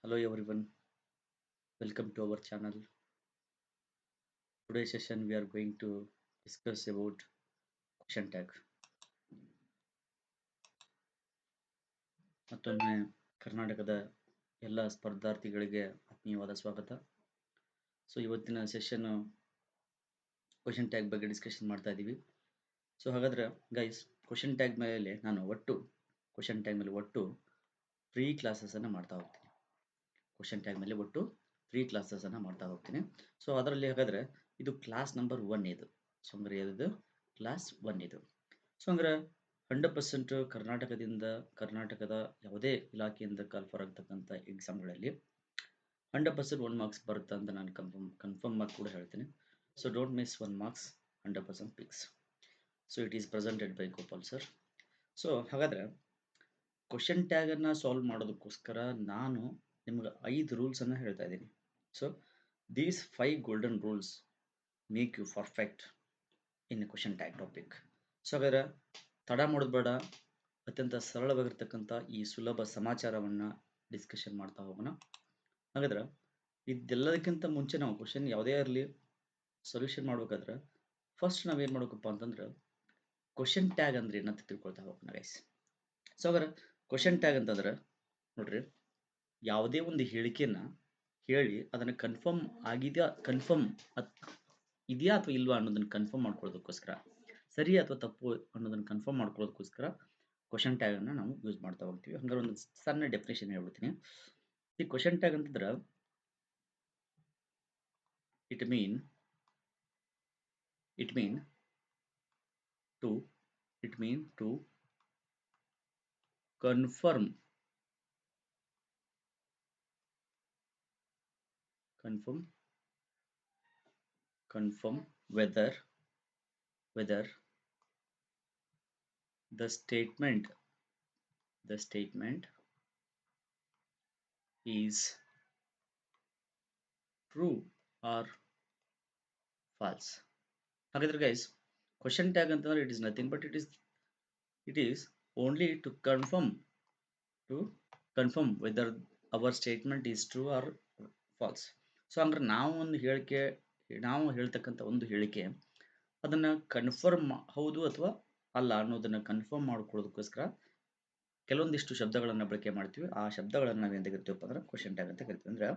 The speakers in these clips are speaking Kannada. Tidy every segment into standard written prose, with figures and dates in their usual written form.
Hello everyone, welcome to our channel. Today's session we are going to discuss about question tag. ಮತ್ತೊಮ್ಮೆ ಕರ್ನಾಟಕದ ಎಲ್ಲ ಸ್ಪರ್ಧಾರ್ಥಿಗಳಿಗೆ ಆತ್ಮೀಯವಾದ ಸ್ವಾಗತ. ಸೊ ಇವತ್ತಿನ ಸೆಷನ್ ಕ್ವಶನ್ ಟ್ಯಾಗ್ ಬಗ್ಗೆ ಡಿಸ್ಕಷನ್ ಮಾಡ್ತಾ ಇದ್ದೀವಿ. ಸೊ ಹಾಗಾದ್ರೆ ಗೈಸ್ ಕ್ವಶನ್ ಟ್ಯಾಗ್ ಮೇಲೆ ನಾನು ಒಟ್ಟು 3 ಕ್ಲಾಸಸ್ ಅನ್ನು ಮಾಡ್ತಾ ಹೋಗ್ತೀನಿ. ಕ್ವಶನ್ ಟ್ಯಾಗ್ ಮೇಲೆ ಒಟ್ಟು 3 ಕ್ಲಾಸಸ್ ಅನ್ನು ಮಾಡ್ತಾ ಹೋಗ್ತೀನಿ. ಸೊ ಅದರಲ್ಲಿ ಹಾಗಾದ್ರೆ ಇದು ಕ್ಲಾಸ್ ನಂಬರ್ 1 ಇದು. ಸೊ ಅಂದ್ರೆ ಇದು ಕ್ಲಾಸ್ 1 ಇದು. ಸೊ ಅಂದ್ರೆ 100% ಕರ್ನಾಟಕದ ಯಾವುದೇ ಇಲಾಖೆಯಿಂದ ಕಾಲ್ಫರ್ ಆಗ್ತಕ್ಕಂಥ ಎಕ್ಸಾಮ್ಗಳಲ್ಲಿ 100% 1 ಮಾರ್ಕ್ಸ್ ಬರುತ್ತೆ ಅಂತ ನಾನು ಕನ್ಫರ್ಮ್ ಆಗಿ ಕೂಡ ಹೇಳ್ತೀನಿ. So don't miss 1 marks, 100% fix. So it is presented by Gopal sir. So ಹಾಗಾದ್ರೆ ಕ್ವಶನ್ ಟ್ಯಾಗ್ ಅನ್ನ ಸಾಲ್ವ್ ಮಾಡೋದಕ್ಕೋಸ್ಕರ ನಾನು ನಿಮ್ಗೆ 5 ರೂಲ್ಸ್ ಅನ್ನ ಹೇಳ್ತಾ ಇದ್ದೀನಿ. So these 5 golden rules make you perfect in question tag topic. So ಹಾಗಾದ್ರೆ ತಡ ಮಾಡೋದು ಬೇಡ, ಅತ್ಯಂತ ಸರಳವಾಗಿರ್ತಕ್ಕಂಥ ಈ ಸುಲಭ ಸಮಾಚಾರವನ್ನ ಡಿಸ್ಕಷನ್ ಮಾಡ್ತಾ ಹೋಗೋಣ. ಹಾಗಾದ್ರೆ ಇದೆಲ್ಲದಕ್ಕಿಂತ ಮುಂಚೆ ನಾವು ಕ್ವಶನ್ ಯಾವುದೇ ಇರಲಿ ಸೊಲ್ಯೂಷನ್ ಮಾಡ್ಬೇಕಾದ್ರೆ ಫಸ್ಟ್ ನಾವೇನ್ ಮಾಡ್ಬೇಕಪ್ಪ ಅಂತಂದ್ರೆ ಕ್ವಶನ್ ಟ್ಯಾಗ್ ಅಂದ್ರೆ ಏನಂತ ತಿಳ್ಕೊಳ್ತಾ ಹೋಗೋಣ ಗೈಸ್. ಸೊ ಹಾಗಾದ್ರೆ ಕ್ವಶನ್ ಟ್ಯಾಗ್ ಅಂತಂದ್ರೆ ನೋಡ್ರಿ, ಯಾವುದೇ ಒಂದು ಹೇಳಿಕೆನ ಹೇಳಿ ಅದನ್ನ ಕನ್ಫರ್ಮ್ ಇದೆಯಾ ಅಥವಾ ಇಲ್ವಾ ಅನ್ನೋದನ್ನ ಕನ್ಫರ್ಮ್ ಮಾಡ್ಕೊಳ್ಳೋದಕ್ಕೋಸ್ಕರ, ಸರಿ ಅಥವಾ ತಪ್ಪು ಅನ್ನೋದನ್ನ ಕನ್ಫರ್ಮ್ ಮಾಡ್ಕೊಳ್ಳೋದಕ್ಕೋಸ್ಕರ ಕ್ವಶನ್ ಟ್ಯಾಗ್ ಅನ್ನ ನಾವು ಯೂಸ್ ಮಾಡ್ತಾ ಹೋಗ್ತೀವಿ. ಹಂಗಾರೆ ಒಂದು ಸಣ್ಣ ಡೆಫಿನೇಷನ್ ಹೇಳ್ಬಿಡ್ತೀನಿ. ಈ ಕ್ವಶನ್ ಟ್ಯಾಗ್ ಅಂತಂದ್ರೆ it mean to confirm whether the statement is true or false. ಹಾಗಾದ್ರೆ ಗೈಸ್ ಕ್ವಶನ್ ಟ್ಯಾಗ್ ಅಂತಂದ್ರೆ it is nothing but it is only to confirm whether our statement is true or false. So ಅಂದ್ರೆ ನಾವು ಹೇಳ್ತಕ್ಕಂಥ ಒಂದು ಹೇಳಿಕೆ ಅದನ್ನ ಕನ್ಫರ್ಮ್ ಹೌದು ಅಥವಾ ಅಲ್ಲ ಅನ್ನೋದನ್ನ ಕನ್ಫರ್ಮ್ ಮಾಡ್ಕೊಳ್ಳೋದಕ್ಕೋಸ್ಕರ ಕೆಲವೊಂದಿಷ್ಟು ಶಬ್ದಗಳನ್ನ ಬಳಕೆ ಮಾಡ್ತೀವಿ. ಆ ಶಬ್ದಗಳನ್ನ ನಾವೇನ್ ಕರಿತೀವಪ್ಪ ಅಂದ್ರೆ ಕ್ವಶನ್ ಟ್ಯಾಗ್ ಅಂತ ಕರಿತೀವಿ.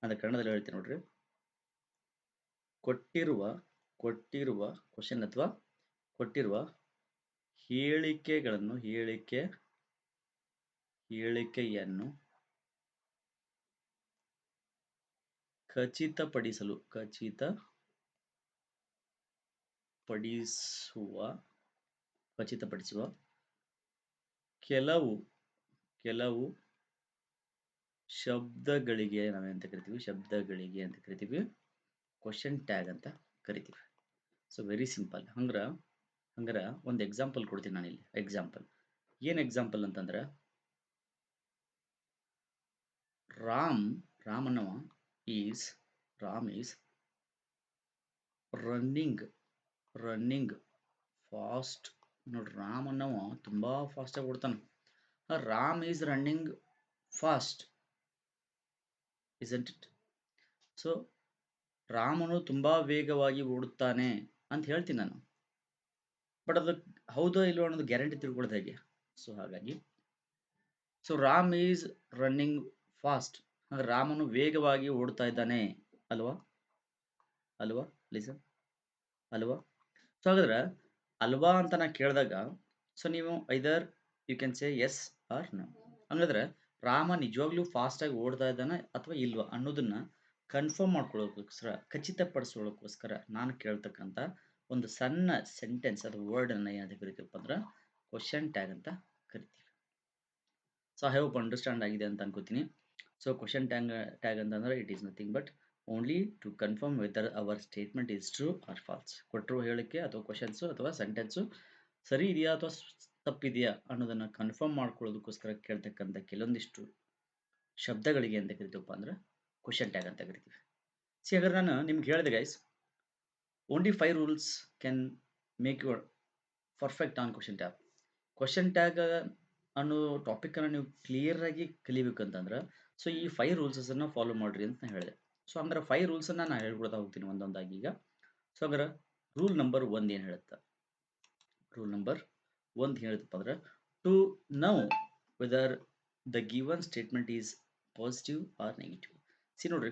ಅಂದ್ರೆ ಕನ್ನಡದಲ್ಲಿ ಹೇಳ್ತೀನಿ ನೋಡ್ರಿ, ಕೊಟ್ಟಿರುವ ಕ್ವಶನ್ ಅಥವಾ ಕೊಟ್ಟಿರುವ ಹೇಳಿಕೆಯನ್ನು ಖಚಿತಪಡಿಸುವ ಕೆಲವು ಶಬ್ದಗಳಿಗೆ ನಾವೇಂತ ಕರಿತೀವಿ ಕ್ವಶನ್ ಟ್ಯಾಗ್ ಅಂತ ಕರಿತೀವಿ. So very simple. ಹಂಗಾರ ಒಂದು ಎಕ್ಸಾಂಪಲ್ ಕೊಡ್ತೀನಿ ನಾನು ಇಲ್ಲಿ. ಏನ್ ಎಕ್ಸಾಂಪಲ್ ಅಂತಂದ್ರೆ, ರಾಮ್ ಅನ್ನವ ಈಸ್ ರನ್ನಿಂಗ್ ಫಾಸ್ಟ್. ನೋಡ್ರಿ, ರಾಮ್ ಅನ್ನವ ತುಂಬಾ ಫಾಸ್ಟ್ ಆಗಿ ಓಡ್ತಾನ. Ram is running fast, isn't it? So ರಾಮನು ತುಂಬಾ ವೇಗವಾಗಿ ಓಡುತ್ತಾನೆ ಅಂತ ಹೇಳ್ತೀನಿ ನಾನು. ಬಟ್ ಅದು ಹೌದೋ ಇಲ್ವೋ ಅನ್ನೋದು ಗ್ಯಾರಂಟಿ ತಿಳ್ಕೊಳ್ಳೋದು ಹೇಗೆ? ಸೊ ಹಾಗಾಗಿ ರಾಮ್ ಈಸ್ ರನ್ನಿಂಗ್ ಫಾಸ್ಟ್, ರಾಮನು ವೇಗವಾಗಿ ಓಡ್ತಾ ಇದ್ದಾನೆ ಅಲ್ವಾ? ಲಿಸನ್, ಅಲ್ವಾ? ಸೊ ಹಾಗಾದ್ರೆ ಅಲ್ವಾ ಅಂತ ನಾ ಕೇಳಿದಾಗ ಸೊ ನೀವು either you can say yes or no. ಹಂಗಾದ್ರೆ ರಾಮ ನಿಜವಾಗ್ಲೂ ಫಾಸ್ಟ್ ಆಗಿ ಓಡ್ತಾ ಇದ್ದಾನೆ ಅಥವಾ ಇಲ್ವಾ ಅನ್ನೋದನ್ನ ಕನ್ಫರ್ಮ್ ಮಾಡ್ಕೊಳ್ಳೋದಕ್ಕೋಸ್ಕರ, ಖಚಿತಪಡಿಸ್ಕೊಳ್ಳೋಕ್ಕೋಸ್ಕರ ನಾನು ಕೇಳ್ತಕ್ಕಂಥ ಒಂದು ಸಣ್ಣ ಸೆಂಟೆನ್ಸ್ ಅದು ವರ್ಡ್ ಅನ್ನ ಏನಂತ ಕರಿತೀವಪ್ಪ ಅಂದ್ರೆ ಕ್ವಶನ್ ಟ್ಯಾಗ್ ಅಂತ ಕರಿತೀವಿ. ಸೊ ಐ ಹೋಪ್ ಅಂಡರ್ಸ್ಟ್ಯಾಂಡ್ ಆಗಿದೆ ಅಂತ ಅನ್ಕೋತೀನಿ. ಸೊ ಕ್ವಶನ್ ಟ್ಯಾಗ್ ಅಂತಂದ್ರೆ it is nothing but only to confirm whether our statement is true or false. ಕೊಟ್ಟಿರುವ ಹೇಳಿಕೆ ಅಥವಾ ಕ್ವಶನ್ಸ್ ಅಥವಾ ಸೆಂಟೆನ್ಸು ಸರಿ ಇದೆಯಾ ಅಥವಾ ತಪ್ಪಿದೆಯಾ ಅನ್ನೋದನ್ನ ಕನ್ಫರ್ಮ್ ಮಾಡ್ಕೊಳ್ಳೋದಕ್ಕೋಸ್ಕರ ಕೇಳ್ತಕ್ಕಂಥ ಕೆಲವೊಂದಿಷ್ಟು ಶಬ್ದಗಳಿಗೆ ಅಂತ ಕರಿತೀವಪ್ಪ ಅಂದ್ರೆ ಕ್ವಶನ್ ಟ್ಯಾಗ್ ಅಂತ ಕರಿತೀವಿ. ಹಾಗಾದ್ರೆ ನಾನು ನಿಮ್ಗೆ ಹೇಳಿದೆ guys, only 5 rules can make your perfect on question tag. ಅನ್ನೋ ಟಾಪಿಕ್ ಅನ್ನ ನೀವು ಕ್ಲಿಯರ್ ಆಗಿ ಕಲಿಬೇಕಂತಂದ್ರೆ ಸೊ ಈ 5 ರೂಲ್ಸನ್ನು ಫಾಲೋ ಮಾಡ್ರಿ ಅಂತ ನಾನು ಹೇಳಿದೆ. ಸೊ ಹಂಗಾರೆ 5 ರೂಲ್ಸನ್ನು ನಾನು ಹೇಳ್ಕೊಡ್ತಾ ಹೋಗ್ತೀನಿ ಒಂದೊಂದಾಗಿ ಈಗ. ಸೊ ಹಂಗಾರೆ ರೂಲ್ ನಂಬರ್ 1 ಏನು ಹೇಳುತ್ತೆ? ರೂಲ್ ನಂಬರ್ 1 ಹೇಳುತ್ತಪ್ಪ ಅಂದ್ರೆ to know whether the given statement is positive or negative. See ನೋಡ್ರಿ,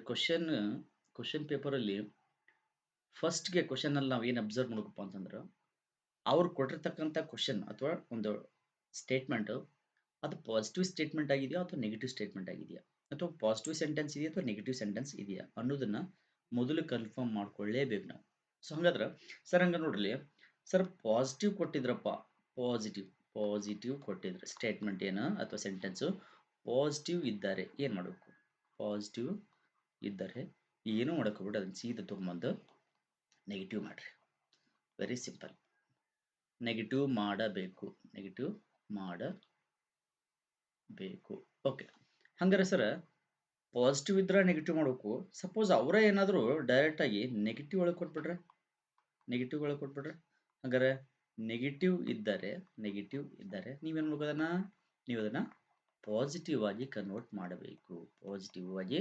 ಕ್ವಶನ್ ಪೇಪರಲ್ಲಿ ಫಸ್ಟ್ಗೆ ಕ್ವಶನಲ್ಲಿ ನಾವು ಏನು ಅಬ್ಸರ್ವ್ ಮಾಡಬೇಕಪ್ಪ ಅಂತಂದ್ರೆ, ಅವ್ರು ಕೊಟ್ಟಿರ್ತಕ್ಕಂಥ ಕ್ವಶನ್ ಅಥವಾ ಒಂದು ಸ್ಟೇಟ್ಮೆಂಟ್ ಅದು ಪಾಸಿಟಿವ್ ಸ್ಟೇಟ್ಮೆಂಟ್ ಆಗಿದೆಯಾ ಅಥವಾ ನೆಗೆಟಿವ್ ಸ್ಟೇಟ್ಮೆಂಟ್ ಆಗಿದೆಯಾ, ಅಥವಾ ಪಾಸಿಟಿವ್ ಸೆಂಟೆನ್ಸ್ ಇದೆಯಾ ಅಥವಾ ನೆಗೆಟಿವ್ ಸೆಂಟೆನ್ಸ್ ಇದೆಯಾ ಅನ್ನೋದನ್ನ ಮೊದಲು ಕನ್ಫರ್ಮ್ ಮಾಡ್ಕೊಳ್ಳೇಬೇಕು ನಾವು. ಸೊ ಹಂಗಾದ್ರೆ ಸರ್ ಹಂಗ ನೋಡ್ರಿ ಸರ್, ಪಾಸಿಟಿವ್ ಕೊಟ್ಟಿದ್ರಪ್ಪ, ಪಾಸಿಟಿವ್ ಪಾಸಿಟಿವ್ ಕೊಟ್ಟಿದ್ರೆ ಸ್ಟೇಟ್ಮೆಂಟ್ ಏನು ಅಥವಾ ಸೆಂಟೆನ್ಸು ಪಾಸಿಟಿವ್ ಇದ್ದಾರೆ ಏನು ಮಾಡಬೇಕು? ಪಾಸಿಟಿವ್ ಇದ್ದರೆ ಏನು ಮಾಡಕೋಬಿಟ್ಟು ಅದನ್ನ ಸೀದಾ ತೊಗೊಂಬಂದು ನೆಗೆಟಿವ್ ಮಾಡ್ರಿ. Very simple. ನೆಗೆಟಿವ್ ಮಾಡಬೇಕು, ನೆಗೆಟಿವ್ ಮಾಡಬೇಕು. ಓಕೆ, ಹಂಗಾರೆ ಸರ್ ಪಾಸಿಟಿವ್ ಇದ್ರೆ ನೆಗೆಟಿವ್ ಮಾಡಬೇಕು. ಸಪೋಸ್ ಅವರೇ ಏನಾದರೂ ಡೈರೆಕ್ಟ್ ಆಗಿ ನೆಗೆಟಿವ್ ಒಳಗೆ ಕೊಟ್ಬಿಟ್ರೆ, ನೆಗೆಟಿವ್ ಒಳಗೆ ಕೊಟ್ಬಿಟ್ರೆ ಹಂಗಾರೆ ನೆಗೆಟಿವ್ ಇದ್ದರೆ ನೀವೇನು ಮಾಡ್ಬೇಕು? ನೀವು ಅದನ್ನ ಪಾಸಿಟಿವ್ ಆಗಿ ಕನ್ವರ್ಟ್ ಮಾಡಬೇಕು, ಪಾಸಿಟಿವ್ ಆಗಿ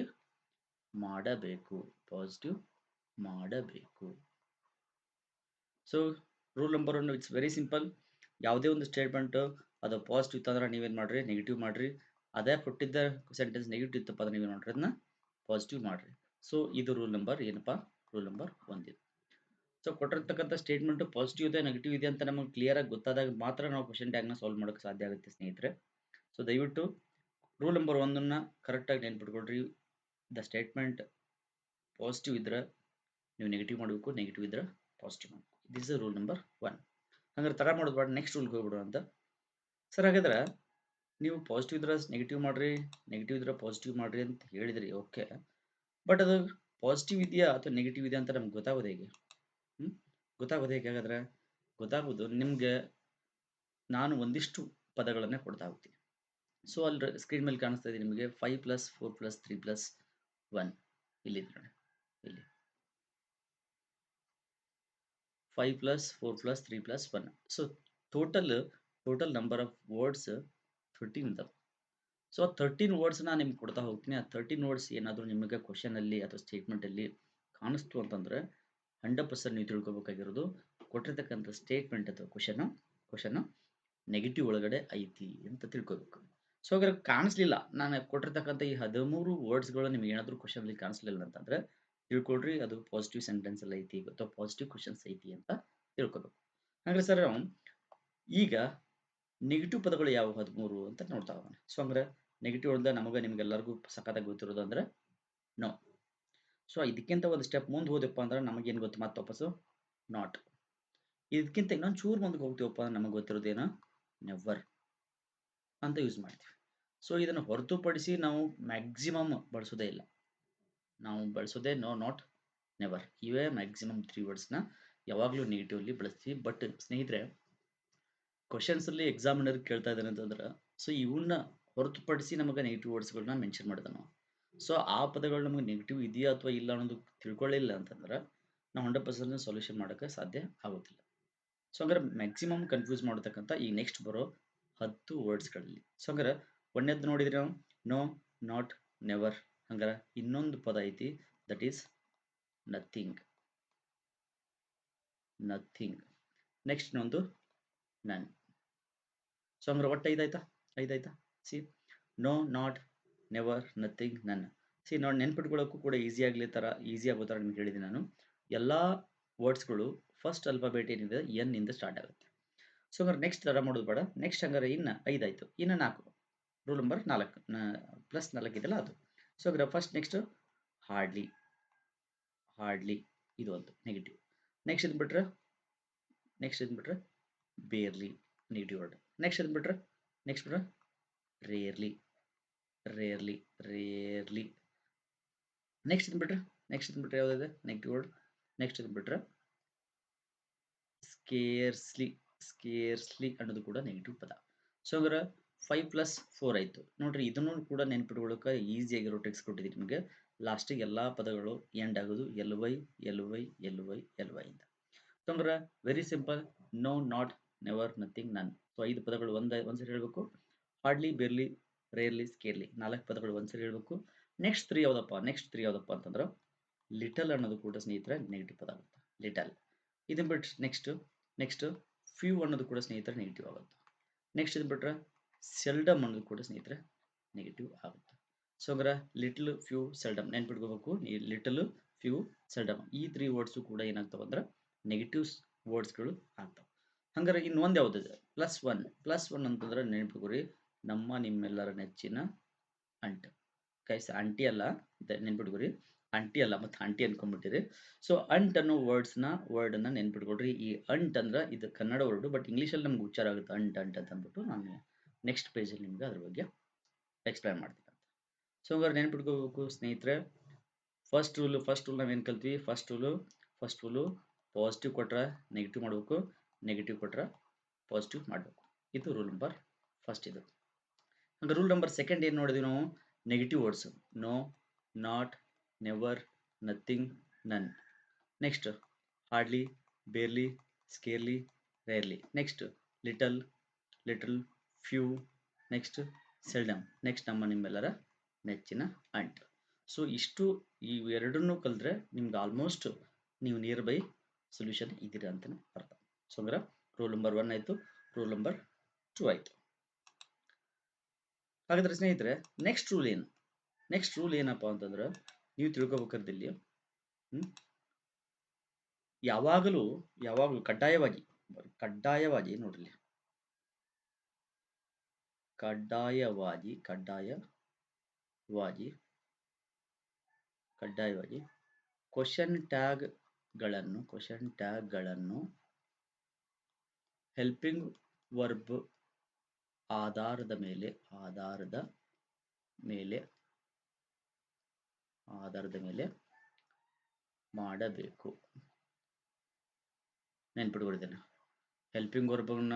ಮಾಡಬೇಕು, ಪಾಸಿಟಿವ್ ಮಾಡಬೇಕು. So rule number 1 it's very simple. ಯಾವುದೇ ಒಂದು ಸ್ಟೇಟ್ಮೆಂಟ್ ಅದು ಪಾಸಿಟಿವ್ ಇತ್ತಂದ್ರೆ ನೀವೇನು ಮಾಡ್ರಿ? ನೆಗೆಟಿವ್ ಮಾಡ್ರಿ. ಅದೇ ಕೊಟ್ಟಿದ್ದ ಸೆಂಟೆನ್ಸ್ ನೆಗೆಟಿವ್ ಇತ್ತಪ್ಪ ಅಂದ್ರೆ ನೀವೇನು ಮಾಡ್ರಿ? ಅದನ್ನ ಪಾಸಿಟಿವ್ ಮಾಡ್ರಿ. ಸೊ ಇದು ರೂಲ್ ನಂಬರ್ ಏನಪ್ಪ? ರೂಲ್ ನಂಬರ್ 1 ಇದು. ಸೊ ಕೊಟ್ಟಿರ್ತಕ್ಕಂಥ ಸ್ಟೇಟ್ಮೆಂಟ್ ಪಾಸಿಟಿವ್ ಇದೆ ನೆಗೆಟಿವ್ ಇದೆ ಅಂತ ನಮಗೆ ಕ್ಲಿಯರ್ ಆಗಿ ಗೊತ್ತಾದಾಗ ಮಾತ್ರ ನಾವು ಕ್ವಶನ್ ಟ್ಯಾಗ್ನ ಸಾಲ್ವ್ ಮಾಡೋಕ್ಕೆ ಸಾಧ್ಯ ಆಗುತ್ತೆ ಸ್ನೇಹಿತರೆ. ಸೊ ದಯವಿಟ್ಟು ರೂಲ್ ನಂಬರ್ 1 ಕರೆಕ್ಟಾಗಿ ನೆನ್ಪಿಟ್ಕೊಳ್ರಿ. ದ ಸ್ಟೇಟ್ಮೆಂಟ್ ಪಾಸಿಟಿವ್ ಇದ್ರೆ ನೀವು ನೆಗೆಟಿವ್ ಮಾಡಬೇಕು, ನೆಗೆಟಿವ್ ಇದ್ರೆ ಪಾಸಿಟಿವ್ ಮಾಡಬೇಕು. This is rule number 1. ಹಂಗಾರೆ ತರ ಮಾಡೋದು ಬೇಡ, ನೆಕ್ಸ್ಟ್ ರೂಲ್ಗೆ ಹೋಗ್ಬಿಡೋಣ ಅಂತ. ಸರ್ ಹಾಗಾದ್ರೆ ನೀವು ಪಾಸಿಟಿವ್ ಇದ್ರೆ ನೆಗೆಟಿವ್ ಮಾಡ್ರಿ, ನೆಗೆಟಿವ್ ಇದ್ರೆ ಪಾಸಿಟಿವ್ ಮಾಡ್ರಿ ಅಂತ ಹೇಳಿದ್ರಿ, ಓಕೆ. ಬಟ್ ಅದು ಪಾಸಿಟಿವ್ ಇದೆಯಾ ಅಥವಾ ನೆಗೆಟಿವ್ ಇದೆಯಾ ಅಂತ ನಮ್ಗೆ ಗೊತ್ತಾಗೋದು ಹೇಗೆ? ಗೊತ್ತಾಗೋದು ಹೇಗೆ? ಹಾಗಾದ್ರೆ ಗೊತ್ತಾಗೋದು ನಿಮಗೆ ನಾನು ಒಂದಿಷ್ಟು ಪದಗಳನ್ನೇ ಕೊಡ್ತಾ ಹೋಗ್ತೀನಿ. ಸೊ ಅಲ್ಲಿ ಸ್ಕ್ರೀನ್ ಮೇಲೆ ಕಾಣಿಸ್ತಾ ಇದೆ ನಿಮಗೆ 5 + 4 + 3 + 1. ಇಲ್ಲಿ ನೋಡಿ, ಇಲ್ಲಿ 5 + 4 + 3 + 1. So total number of words 13 ಇದಾವೆ. ಸೊ 13 ವರ್ಡ್ಸ್ನ ನಿಮ್ಗೆ ಕೊಡ್ತಾ ಹೋಗ್ತೀನಿ. ಆ 13 ವರ್ಡ್ಸ್ ಏನಾದರೂ ನಿಮಗೆ ಕ್ವಶನಲ್ಲಿ ಅಥವಾ ಸ್ಟೇಟ್ಮೆಂಟಲ್ಲಿ ಕಾಣಿಸ್ತು ಅಂತಂದರೆ 100% ನೀವು ತಿಳ್ಕೊಬೇಕಾಗಿರೋದು ಕೊಟ್ಟಿರ್ತಕ್ಕಂಥ ಸ್ಟೇಟ್ಮೆಂಟ್ ಅಥವಾ ಕ್ವಶನ್ ನೆಗೆಟಿವ್ ಒಳಗಡೆ ಐತಿ ಅಂತ ತಿಳ್ಕೊಬೇಕು. ಸೊ ಹಾಗಾದ್ರೆ ಕಾಣಿಸ್ಲಿಲ್ಲ, ನಾನು ಕೊಟ್ಟಿರ್ತಕ್ಕಂಥ ಈ 13 ವರ್ಡ್ಸ್ಗಳು ನಿಮ್ಗೆ ಏನಾದರೂ ಕ್ವಶನಲ್ಲಿ ಕಾಣಿಸ್ಲಿಲ್ಲ ಅಂತಂದರೆ ತಿಳ್ಕೊಳ್ರಿ ಅದು ಪಾಸಿಟಿವ್ ಸೆಂಟೆನ್ಸ್ ಅಲ್ಲಿ ಐತಿ ಅಥವಾ ಪಾಸಿಟಿವ್ ಕ್ವಶನ್ಸ್ ಐತಿ ಅಂತ ತಿಳ್ಕೊಬೇಕು. ಹಾಗಾದ್ರೆ ಸರ್ ಈಗ ನೆಗೆಟಿವ್ ಪದಗಳು ಯಾವ 13 ಅಂತ ನೋಡ್ತಾ ಹೋಗೋಣ. ಸೊ ಅಂದ್ರೆ ನೆಗೆಟಿವ್ ಅಂದ್ರೆ ನಿಮ್ಗೆಲ್ಲರಿಗೂ ಸಖತ್ತಾಗಿ ಗೊತ್ತಿರೋದು ಅಂದ್ರೆ ನೋ. ಸೊ ಇದಕ್ಕಿಂತ ಒಂದು ಸ್ಟೆಪ್ ಮುಂದೆ ಹೋದಪ್ಪ ಅಂದ್ರೆ ನಮಗೇನು ಗೊತ್ತು? ಮತ್ತೆ ವಾಪಸ್ಸು ನಾಟ್. ಇದಕ್ಕಿಂತ ಇನ್ನೊಂದು ಚೂರು ಮುಂದೆ ಹೋಗ್ತೀವಪ್ಪ ಅಂದ್ರೆ ನಮಗೆ ಗೊತ್ತಿರೋದೇನು? ನೆವರ್ ಅಂತ ಯೂಸ್ ಮಾಡ್ತೀವಿ. ಸೊ ಇದನ್ನು ಹೊರತುಪಡಿಸಿ ನಾವು ಮ್ಯಾಕ್ಸಿಮಮ್ ಬಳಸೋದೇ ಇಲ್ಲ. ನಾವು ಬಳಸೋದೇ ನೋ, ನಾಟ್, ನೆವರ್. ಇವೇ ಮ್ಯಾಕ್ಸಿಮಮ್ 3 ವರ್ಡ್ಸ್ನ ಯಾವಾಗಲೂ ನೆಗೆಟಿವ್ಲಿ ಬಳಸ್ತೀವಿ. ಬಟ್ ಸ್ನೇಹಿತರೆ, ಕ್ವಶನ್ಸಲ್ಲಿ ಎಕ್ಸಾಮಿನರ್ ಕೇಳ್ತಾ ಇದ್ದಾನೆ ಅಂತಂದ್ರೆ ಸೊ ಇವನ್ನ ಹೊರತುಪಡಿಸಿ ನಮಗೆ ನೆಗೆಟಿವ್ ವರ್ಡ್ಸ್ಗಳನ್ನ ಮೆನ್ಷನ್ ಮಾಡಿದ ನಾವು. ಸೊ ಆ ಪದಗಳು ನಮಗೆ ನೆಗೆಟಿವ್ ಇದೆಯಾ ಅಥವಾ ಇಲ್ಲ ಅನ್ನೋದು ತಿಳ್ಕೊಳ್ಳಿಲ್ಲ ಅಂತಂದ್ರೆ ನಾವು 100% ಸೊಲ್ಯೂಷನ್ ಮಾಡೋಕ್ಕೆ ಸಾಧ್ಯ ಆಗೋದಿಲ್ಲ. ಸೊ ಹಂಗಾರೆ ಮ್ಯಾಕ್ಸಿಮಮ್ ಕನ್ಫ್ಯೂಸ್ ಮಾಡತಕ್ಕಂಥ ಈ ನೆಕ್ಸ್ಟ್ ಬರೋ 10 ವರ್ಡ್ಸ್ಗಳಲ್ಲಿ. ಸೊ ಹಂಗಾರೆ ಒಂದೇದ್ದು ನೋಡಿದ್ರೆ ನಾವು ನೋ, ನಾಟ್, ನೆವರ್. ಹಂಗಾರೆ ಇನ್ನೊಂದು ಪದ ಐತಿ, that is nothing. Nothing. Next ಇನ್ನೊಂದು ನನ್. ಸೊ ಹಂಗಾರೆ ಒಟ್ಟು 5 ಆಯ್ತಾ? See no, not, never, nothing, none. See ನೋಡಿ, ನೆನ್ಪಿಟ್ಕೊಳ್ಳೋಕ್ಕೂ ಕೂಡ ಈಸಿ ಆಗೋ ಥರ ನಿಮ್ಗೆ ಹೇಳಿದ್ದೀನಿ ನಾನು. ಎಲ್ಲ ವರ್ಡ್ಸ್ಗಳು ಫಸ್ಟ್ ಅಲ್ಫಾಬೆಟ್ ಏನಿದೆ ಎನ್ ಇಂದ ಸ್ಟಾರ್ಟ್ ಆಗುತ್ತೆ. ಸೊ ಹಂಗಾರೆ ನೆಕ್ಸ್ಟ್ ತರ ಮಾಡೋದು ಬೇಡ. ನೆಕ್ಸ್ಟ್ ಹಂಗಾರೆ ಇನ್ನು 5 ಆಯಿತು, ಇನ್ನು 4. ರೂಲ್ ನಂಬರ್ 4 +4 ಇದೆಯಲ್ಲ ಅದು. ಸೊ ಹಂಗಾರೆ ಫಸ್ಟ್ ನೆಕ್ಸ್ಟ್ ಹಾರ್ಡ್ಲಿ. ಇದು ಒಂದು ನೆಗೆಟಿವ್. ನೆಕ್ಸ್ಟ್ ಇದ್ಬಿಟ್ರೆ ಬೇರ್ಲಿ, ನೆಗೆಟಿವ್ ವರ್ಡ್. ನೆಕ್ಸ್ಟ್ ಬಿಟ್ರೆ ರೇರ್ಲಿ. ನೆಕ್ಸ್ಟ್ ಬಿಟ್ರೆ ಯಾವುದಿದೆ ನೆಗೆಟಿವ್ ವರ್ಡ್. ನೆಕ್ಸ್ಟ್ ಬಿಟ್ರೆ ಸ್ಕೇರ್ಸ್ಲಿ ಅನ್ನೋದು ಕೂಡ ನೆಗೆಟಿವ್ ಪದ. ಸೊ ಹಂಗಾರೆ 5 + 4 ಆಯಿತು ನೋಡ್ರಿ. ಇದನ್ನು ಕೂಡ ನೆನ್ಪಿಟ್ಕೊಳ್ಳೋಕೆ ಈಸಿಯಾಗಿರೋ ಟ್ರಿಕ್ಸ್ ಕೊಟ್ಟಿದ್ದೀನಿ ನಿಮಗೆ. ಲಾಸ್ಟಿಗೆ ಎಲ್ಲ ಪದಗಳು ಎಂಡ್ ಆಗೋದು ly ಇಂದ. ಸೊ ಹಂಗಾರೆ very simple, no, not, never, nothing, none. So 5 ಪದಗಳು ಒಂದ್ಸರಿ ಹೇಳಬೇಕು. ಹಾರ್ಡ್ಲಿ, ಬೇರ್ಲಿ, ರೇರ್ಲಿ, ಸ್ಕೇರ್ಲಿ 4 ಪದಗಳು ಒಂದ್ಸರಿ ಹೇಳ್ಬೇಕು. ನೆಕ್ಸ್ಟ್ 3 ಯಾವ್ದಪ್ಪ ಅಂತಂದ್ರೆ ಲಿಟಲ್ ಅನ್ನೋದು ಕೂಡ ಸ್ನೇಹಿತರೆ ನೆಗೆಟಿವ್ ಪದ ಆಗುತ್ತೆ. ಲಿಟಲ್ ಇದನ್ನ ಬಿಟ್ಟು ನೆಕ್ಸ್ಟ್ ಫ್ಯೂ ಅನ್ನೋದು ಕೂಡ ಸ್ನೇಹಿತರೆ ನೆಗೆಟಿವ್ ಆಗುತ್ತೆ. ನೆಕ್ಸ್ಟ್ ಇದನ್ನ ಬಿಟ್ರೆ ಸೆಲ್ಡಮ್ ಅನ್ನೋದು ಕೂಡ ಸ್ನೇಹಿತರೆ ನೆಗೆಟಿವ್ ಆಗುತ್ತೆ. ಸೊ ಹಂಗಾರೆ ಲಿಟಲ್, ಫ್ಯೂ, ಸೆಲ್ಡಮ್ ನೆನ್ಪಿಟ್ಕೋಬೇಕು. ಈ ಲಿಟಲ್, ಫ್ಯೂ, ಸೆಲ್ಡಮ್ ಈ 3 ವರ್ಡ್ಸು ಕೂಡ ಏನಾಗ್ತಾವ ಅಂದ್ರೆ ನೆಗೆಟಿವ್ ವರ್ಡ್ಸ್ಗಳು ಆಗ್ತಾವೆ. ಹಂಗಾರೆ ಇನ್ನೊಂದು ಯಾವುದಿದೆ +1 ಅಂತಂದ್ರೆ ನೆನ್ಪಿಟ್ಕೋರಿ, ನಮ್ಮ ನಿಮ್ಮೆಲ್ಲರ ನೆಚ್ಚಿನ ಅಂಟ್. ಗೈಸ್ ಆಂಟಿ ಅಲ್ಲ ನೆನ್ಪಿಟ್ಕೋರಿ, ಆಂಟಿ ಅಲ್ಲ ಮತ್ತೆ ಆಂಟಿ ಅನ್ಕೊಂಡ್ಬಿಟ್ಟಿರಿ. ಸೊ ಅಂಟ್ ಅನ್ನೋ ವರ್ಡ್ ಅನ್ನ ನೆನ್ಪಿಟ್ಕೊಡ್ರಿ. ಈ ಅಂಟ್ ಅಂದ್ರೆ ಇದು ಕನ್ನಡ ವರ್ಡ್, ಬಟ್ ಇಂಗ್ಲೀಷಲ್ಲಿ ನಮ್ಗೆ ಉಚ್ಚಾರ ಆಗುತ್ತೆ ಅಂಟ್ ಅಂತ ಅಂದ್ಬಿಟ್ಟು ನಾನು ನೆಕ್ಸ್ಟ್ ಪೇಜಲ್ಲಿ ನಿಮ್ಗೆ ಅದ್ರ ಬಗ್ಗೆ ಎಕ್ಸ್ಪ್ಲೈನ್ ಮಾಡ್ತೀನಿ ಅಂತ. ಸೊ ಹಂಗಾರೆ ನೆನ್ಪಿಟ್ಕೋಬೇಕು ಸ್ನೇಹಿತರೆ. ಫಸ್ಟ್ ರೂಲ್ ನಾವೇನು ಕಲ್ತೀವಿ? ಫಸ್ಟ್ ರೂಲು ಪಾಸಿಟಿವ್ ಕೊಟ್ರೆ ನೆಗೆಟಿವ್ ಮಾಡಬೇಕು, ನೆಗೆಟಿವ್ ಕೊಟ್ರೆ ಪಾಸಿಟಿವ್ ಮಾಡಬೇಕು. ಇದು ರೂಲ್ ನಂಬರ್ ಫಸ್ಟ್. ಇದು ಹಂಗೆ ರೂಲ್ ನಂಬರ್ ಸೆಕೆಂಡ್ ಏನು ನೋಡಿದ್ವಿ ನಾವು? Negative words no, not, never, nothing, none. Next hardly, barely, scarcely, rarely. Next little, few. Next seldom. Next ನಮ್ಮ ನಿಮ್ಮೆಲ್ಲರ ನೆಚ್ಚಿನ ಅಂಟ್. ಸೊ ಇಷ್ಟು ಇವೆರಡನ್ನು ಕಲಿತ್ರೆ ನಿಮ್ಗೆ ಆಲ್ಮೋಸ್ಟ್ ನೀವು ನಿಯರ್ ಬೈ ಸೊಲ್ಯೂಷನ್ ಇದ್ದೀರಾ ಅಂತಲೇ ಅರ್ಥ. ಸೊ ಹಂಗಾರೆ ರೂಲ್ ನಂಬರ್ 1 ಆಯಿತು, ರೂಲ್ ನಂಬರ್ 2 ಆಯಿತು. ಹಾಗಾದ್ರೆ ಸ್ನೇಹಿತರೆ ನೆಕ್ಸ್ಟ್ ರೂಲ್ ಏನಪ್ಪ ಅಂತಂದ್ರೆ ನೀವು ತಿಳ್ಕೊಬೇಕಾದಲ್ಲಿ ಯಾವಾಗಲೂ ಕಡ್ಡಾಯವಾಗಿ ನೋಡ್ರಿ, ಕಡ್ಡಾಯವಾಗಿ ಕ್ವಶನ್ ಟ್ಯಾಗ್ಗಳನ್ನು ಹೆಲ್ಪಿಂಗ್ ವರ್ಬ್ ಆಧಾರದ ಮೇಲೆ ಮಾಡಬೇಕು. ನೆನ್ಪಿಟ್ಕೊಳ್ತೇನೆ. ಹೆಲ್ಪಿಂಗ್ ವರ್ಬ್ನ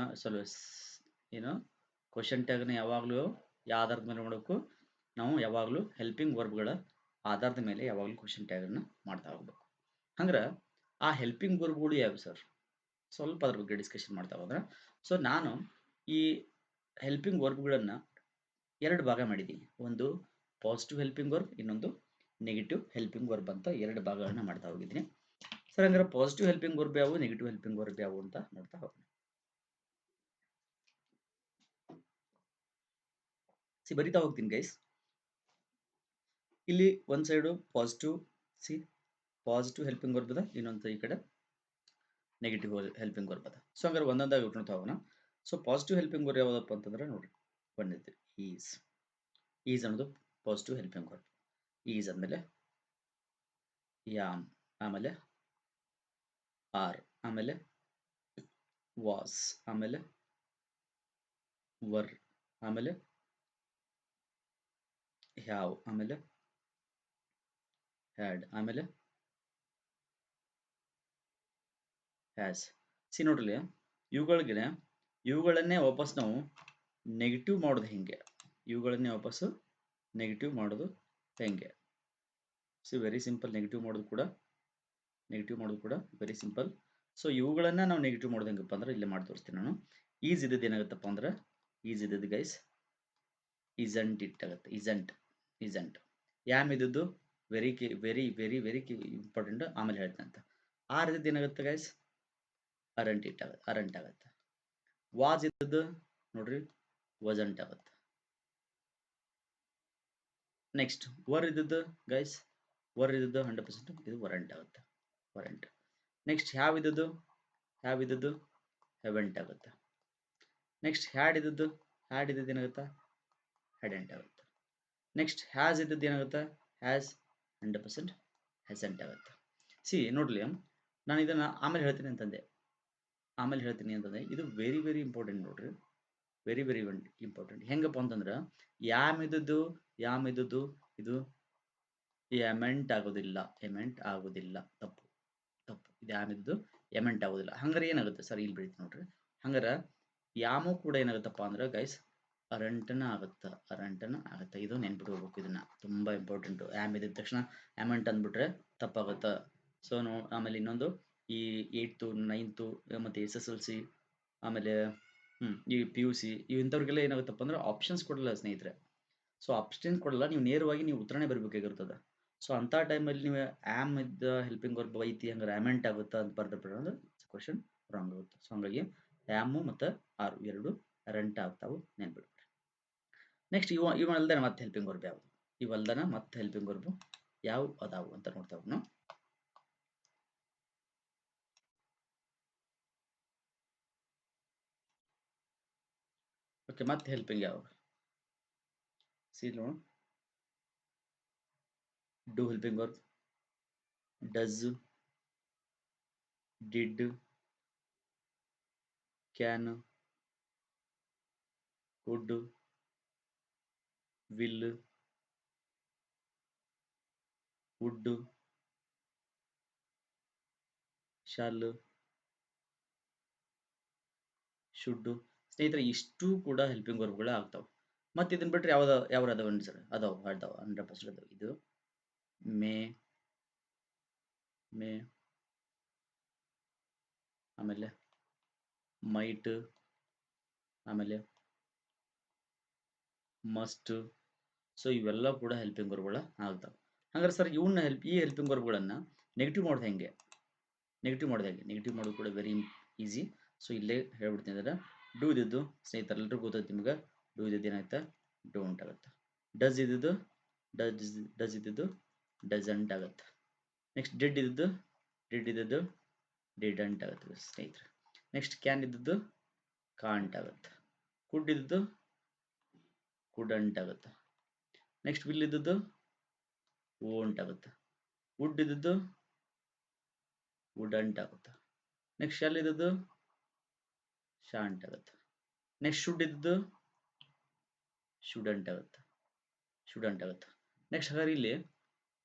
ಕ್ವಶನ್ ಟ್ಯಾಗ್ನ ಯಾವಾಗಲೂ ಯಾವ ಆಧಾರದ ಮೇಲೆ ಮಾಡಬೇಕು? ನಾವು ಯಾವಾಗಲೂ ಹೆಲ್ಪಿಂಗ್ ವರ್ಬ್ಗಳ ಆಧಾರದ ಮೇಲೆ ಯಾವಾಗಲೂ ಕ್ವಶನ್ ಟ್ಯಾಗನ್ನು ಮಾಡ್ತಾ ಹೋಗ್ಬೇಕು. ಹಂಗಾರೆ ಆ ಹೆಲ್ಪಿಂಗ್ ವರ್ಬ್ಗಳು ಯಾವು ಸರ್? ಸ್ವಲ್ಪ ಅದ್ರ ಬಗ್ಗೆ ಡಿಸ್ಕಷನ್ ಮಾಡ್ತಾ ಹೋದ್ರೆ, ಸೊ ನಾನು ಈ ಹೆಲ್ಪಿಂಗ್ ವರ್ಬ್ಗಳನ್ನು 2 ಭಾಗ ಮಾಡಿದ್ದೀನಿ. ಒಂದು ಪಾಸಿಟಿವ್ ಹೆಲ್ಪಿಂಗ್ ವರ್ಬ್, ಇನ್ನೊಂದು ನೆಗೆಟಿವ್ ಹೆಲ್ಪಿಂಗ್ ವರ್ಬ್ ಅಂತ 2 ಭಾಗಗಳನ್ನ ಮಾಡ್ತಾ ಹೋಗಿದ್ದೀನಿ. ಸರ್ ಹಂಗಾರೆ ಪಾಸಿಟಿವ್ ಹೆಲ್ಪಿಂಗ್ ವರ್ಬ್ ಯಾವು, ನೆಗೆಟಿವ್ ಹೆಲ್ಪಿಂಗ್ ವರ್ಬ್ ಯಾವು ಅಂತ ನೋಡ್ತಾ ಹೋಗೋಣ. ಬರಿತಾ ಹೋಗ್ತೀನಿ ಗೈಸ್. ಇಲ್ಲಿ ಒಂದ್ ಸೈಡು ಪಾಸಿಟಿವ್ ಹೆಲ್ಪಿಂಗ್ ವರ್ಬ್ ಅದ, ಇನ್ನೊಂದು ಈ ಕಡೆ ನೆಗೆಟಿವ್ ಹೆಲ್ಪಿಂಗ್ ವರ್ಬ್ ಅದ. ಸೊ ಹಂಗಾರೆ ಒಂದೊಂದಾಗಿ ನೋಡ್ತಾ ಹೋಗೋಣ. ಸೊ ಪಾಸಿಟಿವ್ ಹೆಲ್ಪಿಂಗ್ ವರ್ಬ್ ಯಾವ್ದಪ್ಪ ಅಂತಂದ್ರೆ ನೋಡ್ರಿ, ಬಂದಿತ್ತು ಈಸ್ ಅನ್ನೋದು ಪಾಸಿಟಿವ್ ಹೆಲ್ಪಿಂಗ್ ವರ್ಬ್. ಈಸ್ ಆದ್ಮೇಲೆ ಯಾಮ್, ಆಮೇಲೆ ಆರ್, ಆಮೇಲೆ ವಾಸ್, ಆಮೇಲೆ ವರ್, ಆಮೇಲೆ ಹ್ಯಾವ್, ಆಮೇಲೆ ಹ್ಯಾಡ್, ಆಮೇಲೆ ಹ್ಯಾಸ್. ನೋಡ್ರಿ, ಇವುಗಳನ್ನೇ ವಾಪಸ್ ನಾವು ನೆಗೆಟಿವ್ ಮಾಡೋದು ಹೆಂಗೆ? Very simple. ನೆಗೆಟಿವ್ ಮಾಡೋದು ಕೂಡ ವೆರಿ ಸಿಂಪಲ್. ಸೊ ಇವುಗಳನ್ನ ನಾವು ನೆಗೆಟಿವ್ ಮಾಡೋದು ಹೆಂಗಪ್ಪ ಅಂದ್ರೆ ಇಲ್ಲೇ ಮಾಡಿ ತೋರಿಸ್ತೀನಿ ನಾನು. ಈಸ್ ಇದ್ದದ್ದು ಏನಾಗುತ್ತಪ್ಪ ಅಂದ್ರೆ, ಈಸ್ ಇದ್ದದ್ದು ಗೈಸ್ ಇಸಂಟ್ ಇಟ್ ಆಗುತ್ತೆ. ಇಸಂಟ್. ಯಾಮ್ ಇದ್ದದ್ದು ವೆರಿ ಇಂಪಾರ್ಟೆಂಟ್, ಆಮೇಲೆ ಹೇಳ್ತೇನೆ ಅಂತ. ಆರ್ ಇದ್ದದ್ದು ಏನಾಗುತ್ತೆ ಗೈಸ್? ಅರಂಟ್ ಆಗುತ್ತೆ. ವಾಸ್ ಇದ್ದದ್ದು ನೋಡ್ರಿ ವಜಂಟ್ ಆಗುತ್ತೆ. ನೆಕ್ಸ್ಟ್ ವರ್ ಇದ್ದದ್ದು ಗೈಸ್, 100% ಇದು ವರಂಟ್ ಆಗುತ್ತೆ. ನೆಕ್ಸ್ಟ್ ಹ್ಯಾವ್ ಇದ್ದದ್ದು ಹೆವೆಂಟ್ ಆಗುತ್ತೆ. ನೆಕ್ಸ್ಟ್ ಹ್ಯಾಡ್ ಇದ್ದದ್ದು ಏನಾಗುತ್ತೆ? ಹೆಡೆಂಟ್ ಆಗುತ್ತೆ. ನೆಕ್ಸ್ಟ್ ಹ್ಯಾಸ್ ಇದ್ದದ್ದು ಏನಾಗುತ್ತೆ? ಹ್ಯಾಸ್ 100% ಹೆಸೆಂಟ್ ಆಗುತ್ತೆ. ನೋಡ್ಲಿ, ನಾನು ಇದನ್ನ ಆಮೇಲೆ ಹೇಳ್ತೀನಿ ಅಂತಂದೆ. ಇದು ವೆರಿ ಇಂಪಾರ್ಟೆಂಟ್ ನೋಡ್ರಿ, ವೆರಿ ಇಂಪಾರ್ಟೆಂಟ್. ಹೆಂಗಪ್ಪ ಅಂತಂದ್ರೆ ಯಾಮ್ ಇದ್ದದ್ದು ಇದು ಎಮೆಂಟ್ ಆಗೋದಿಲ್ಲ. ತಪ್ಪು. ಇದು ಯಾಮ್ ಇದ್ದದ್ದು ಎಮೆಂಟ್ ಆಗೋದಿಲ್ಲ. ಹಂಗಾರೆ ಏನಾಗುತ್ತೆ ಸರ್? ಇಲ್ಲಿ ಬೆಳಿತೀನಿ ನೋಡ್ರಿ. ಹಂಗಾರೆ ಯಾಮು ಕೂಡ ಏನಾಗುತ್ತಪ್ಪ ಅಂದ್ರೆ ಗೈಸ್ ಅರಂಟನ ಆಗುತ್ತೆ. ಇದು ನೆನ್ಪಿಟ್ಕೋಬೇಕು. ಇದನ್ನ ತುಂಬಾ ಇಂಪಾರ್ಟೆಂಟ್. ಯಾಮ್ ಇದ್ದ ತಕ್ಷಣ ಎಮೆಂಟ್ ಅಂದ್ಬಿಟ್ರೆ ತಪ್ಪಾಗುತ್ತೆ. ಸೊ ಆಮೇಲೆ ಇನ್ನೊಂದು ಈ 8th 9th ಮತ್ತೆ SSLC ಆಮೇಲೆ ಈ PUC ಇಂಥವ್ರಿಗೆಲ್ಲ ಏನಾಗುತ್ತಪ್ಪ ಅಂದ್ರೆ ಆಪ್ಷನ್ಸ್ ಕೊಡಲ್ಲ ಸ್ನೇಹಿತರೆ. ಸೊ ಅಬ್ಸ್ಟೆನ್ಸ್ ಕೊಡಲ್ಲ, ನೀವು ನೇರವಾಗಿ ನೀವು ಉತ್ತರನೇ ಬರಬೇಕಾಗಿರ್ತದೆ. ಸೊ ಅಂಥ ಟೈಮಲ್ಲಿ ನೀವು ಆಮ್ ಇದ್ದ ಹೆಲ್ಪಿಂಗ್ ವರ್ಬ್ ಐತಿ ಹಂಗಾರೆ ಆಮೆಂಟ್ ಆಗುತ್ತಾ ಅಂತ ಬರ್ದಪ್ಪ ಅಂದ್ರೆ ಕ್ವಶನ್ ರಾಂಗ್ ಆಗುತ್ತೆ. ಸೊ ಹಂಗಾಗಿ ಆಮು ಮತ್ತು ಆರು ಎರಡು ರೆಂಟ್ ಆಗ್ತಾವು, ನೆನ್ಬಿಡ್ರಿ. ನೆಕ್ಸ್ಟ್ ಇವಲ್ದನ ಮತ್ತೆ ಹೆಲ್ಪಿಂಗ್ ವರ್ಬ್ ಯಾವುದು, ಇವಲ್ದನ ಮತ್ತೆ ಹೆಲ್ಪಿಂಗ್ ವರ್ಬ್ ಯಾವ ಅದಾವು ಅಂತ ನೋಡ್ತಾವು ನಾವು. ಓಕೆ, ಮತ್ತೆ ಹೆಲ್ಪಿಂಗ್ ಯಾವ ಸಿ ನೋಡು. Do helping verb, does, did, can, would, will, would, shall, should. ಸ್ನೇಹಿತರೆ ಇಷ್ಟು ಕೂಡ ಹೆಲ್ಪಿಂಗ್ ವರ್ಬ್ಗಳೇ ಆಗ್ತಾವೆ. ಮತ್ತೆ ಇದನ್ನ ಬಿಟ್ಟರೆ ಯಾವ ಅದಾವ ಸರ್, ಅದಾವ 100% ಅದಾವ. ಇದು ಮೇ, ಆಮೇಲೆ ಮೈಟ್, ಆಮೇಲೆ ಮಸ್ಟ್. ಸೊ ಇವೆಲ್ಲ ಕೂಡ ಹೆಲ್ಪಿಂಗ್ ವರ್ಬ್ಗಳ ಆಗ್ತಾವೆ. ಹಾಗಾದ್ರೆ ಸರ್ ಈ ಹೆಲ್ಪಿಂಗ್ ವರ್ಬ್ಗಳನ್ನು ನೆಗೆಟಿವ್ ಮಾಡೋದು ಹೆಂಗೆ? ನೆಗೆಟಿವ್ ಮಾಡೋದು ಕೂಡ ವೆರಿ ಈಸಿ. ಸೊ ಇಲ್ಲೇ ಹೇಳ್ಬಿಡ್ತೀನಿ ಅಂದ್ರೆ, ಡೂ ಇದ್ದಿದ್ದು ಸ್ನೇಹಿತರೆಲ್ಲರೂ ಗೊತ್ತೈತಿ ನಿಮ್ಗೆ. ಡೂ ಇದ್ದಿದ್ದು ಏನಾಯ್ತಾ ಡೋಂಟ್ ಆಗುತ್ತೆ. ಡಸ್ ಇದ್ದಿದ್ದು ಡಸಂಟ್ ಆಗುತ್ತೆ. ನೆಕ್ಸ್ಟ್ ಡಿಡ್ ಇದ್ದಿದ್ದು ಡಿಡಂಟ್ ಆಗುತ್ತೆ ಸ್ನೇಹಿತರೆ. ನೆಕ್ಸ್ಟ್ ಕ್ಯಾನ್ ಇದ್ದಿದ್ದು ಕಾಂಟ್ ಆಗುತ್ತೆ. ಕುಡ್ ಇದ್ದಿದ್ದು ಕುಡಂಟ್ ಆಗುತ್ತೆ. ನೆಕ್ಸ್ಟ್ ವಿಲ್ ಇದ್ದಿದ್ದು ವೋಂಟ್ ಆಗುತ್ತೆ. ವುಡ್ ಇದ್ದಿದ್ದು ವುಡಂಟ್ ಆಗುತ್ತೆ. ನೆಕ್ಸ್ಟ್ ಶಾಲ್ ಇದ್ದಿದ್ದು ಶಾಂಟ್ ಆಗುತ್ತೆ. ನೆಕ್ಸ್ಟ್ ಶುಡ್ ಇದ್ದಿದ್ದು ಶುಡಂಟ್ ಆಗುತ್ತೆ. ನೆಕ್ಸ್ಟ್ ಹಾಗಾದ್ರೆ ಇಲ್ಲಿ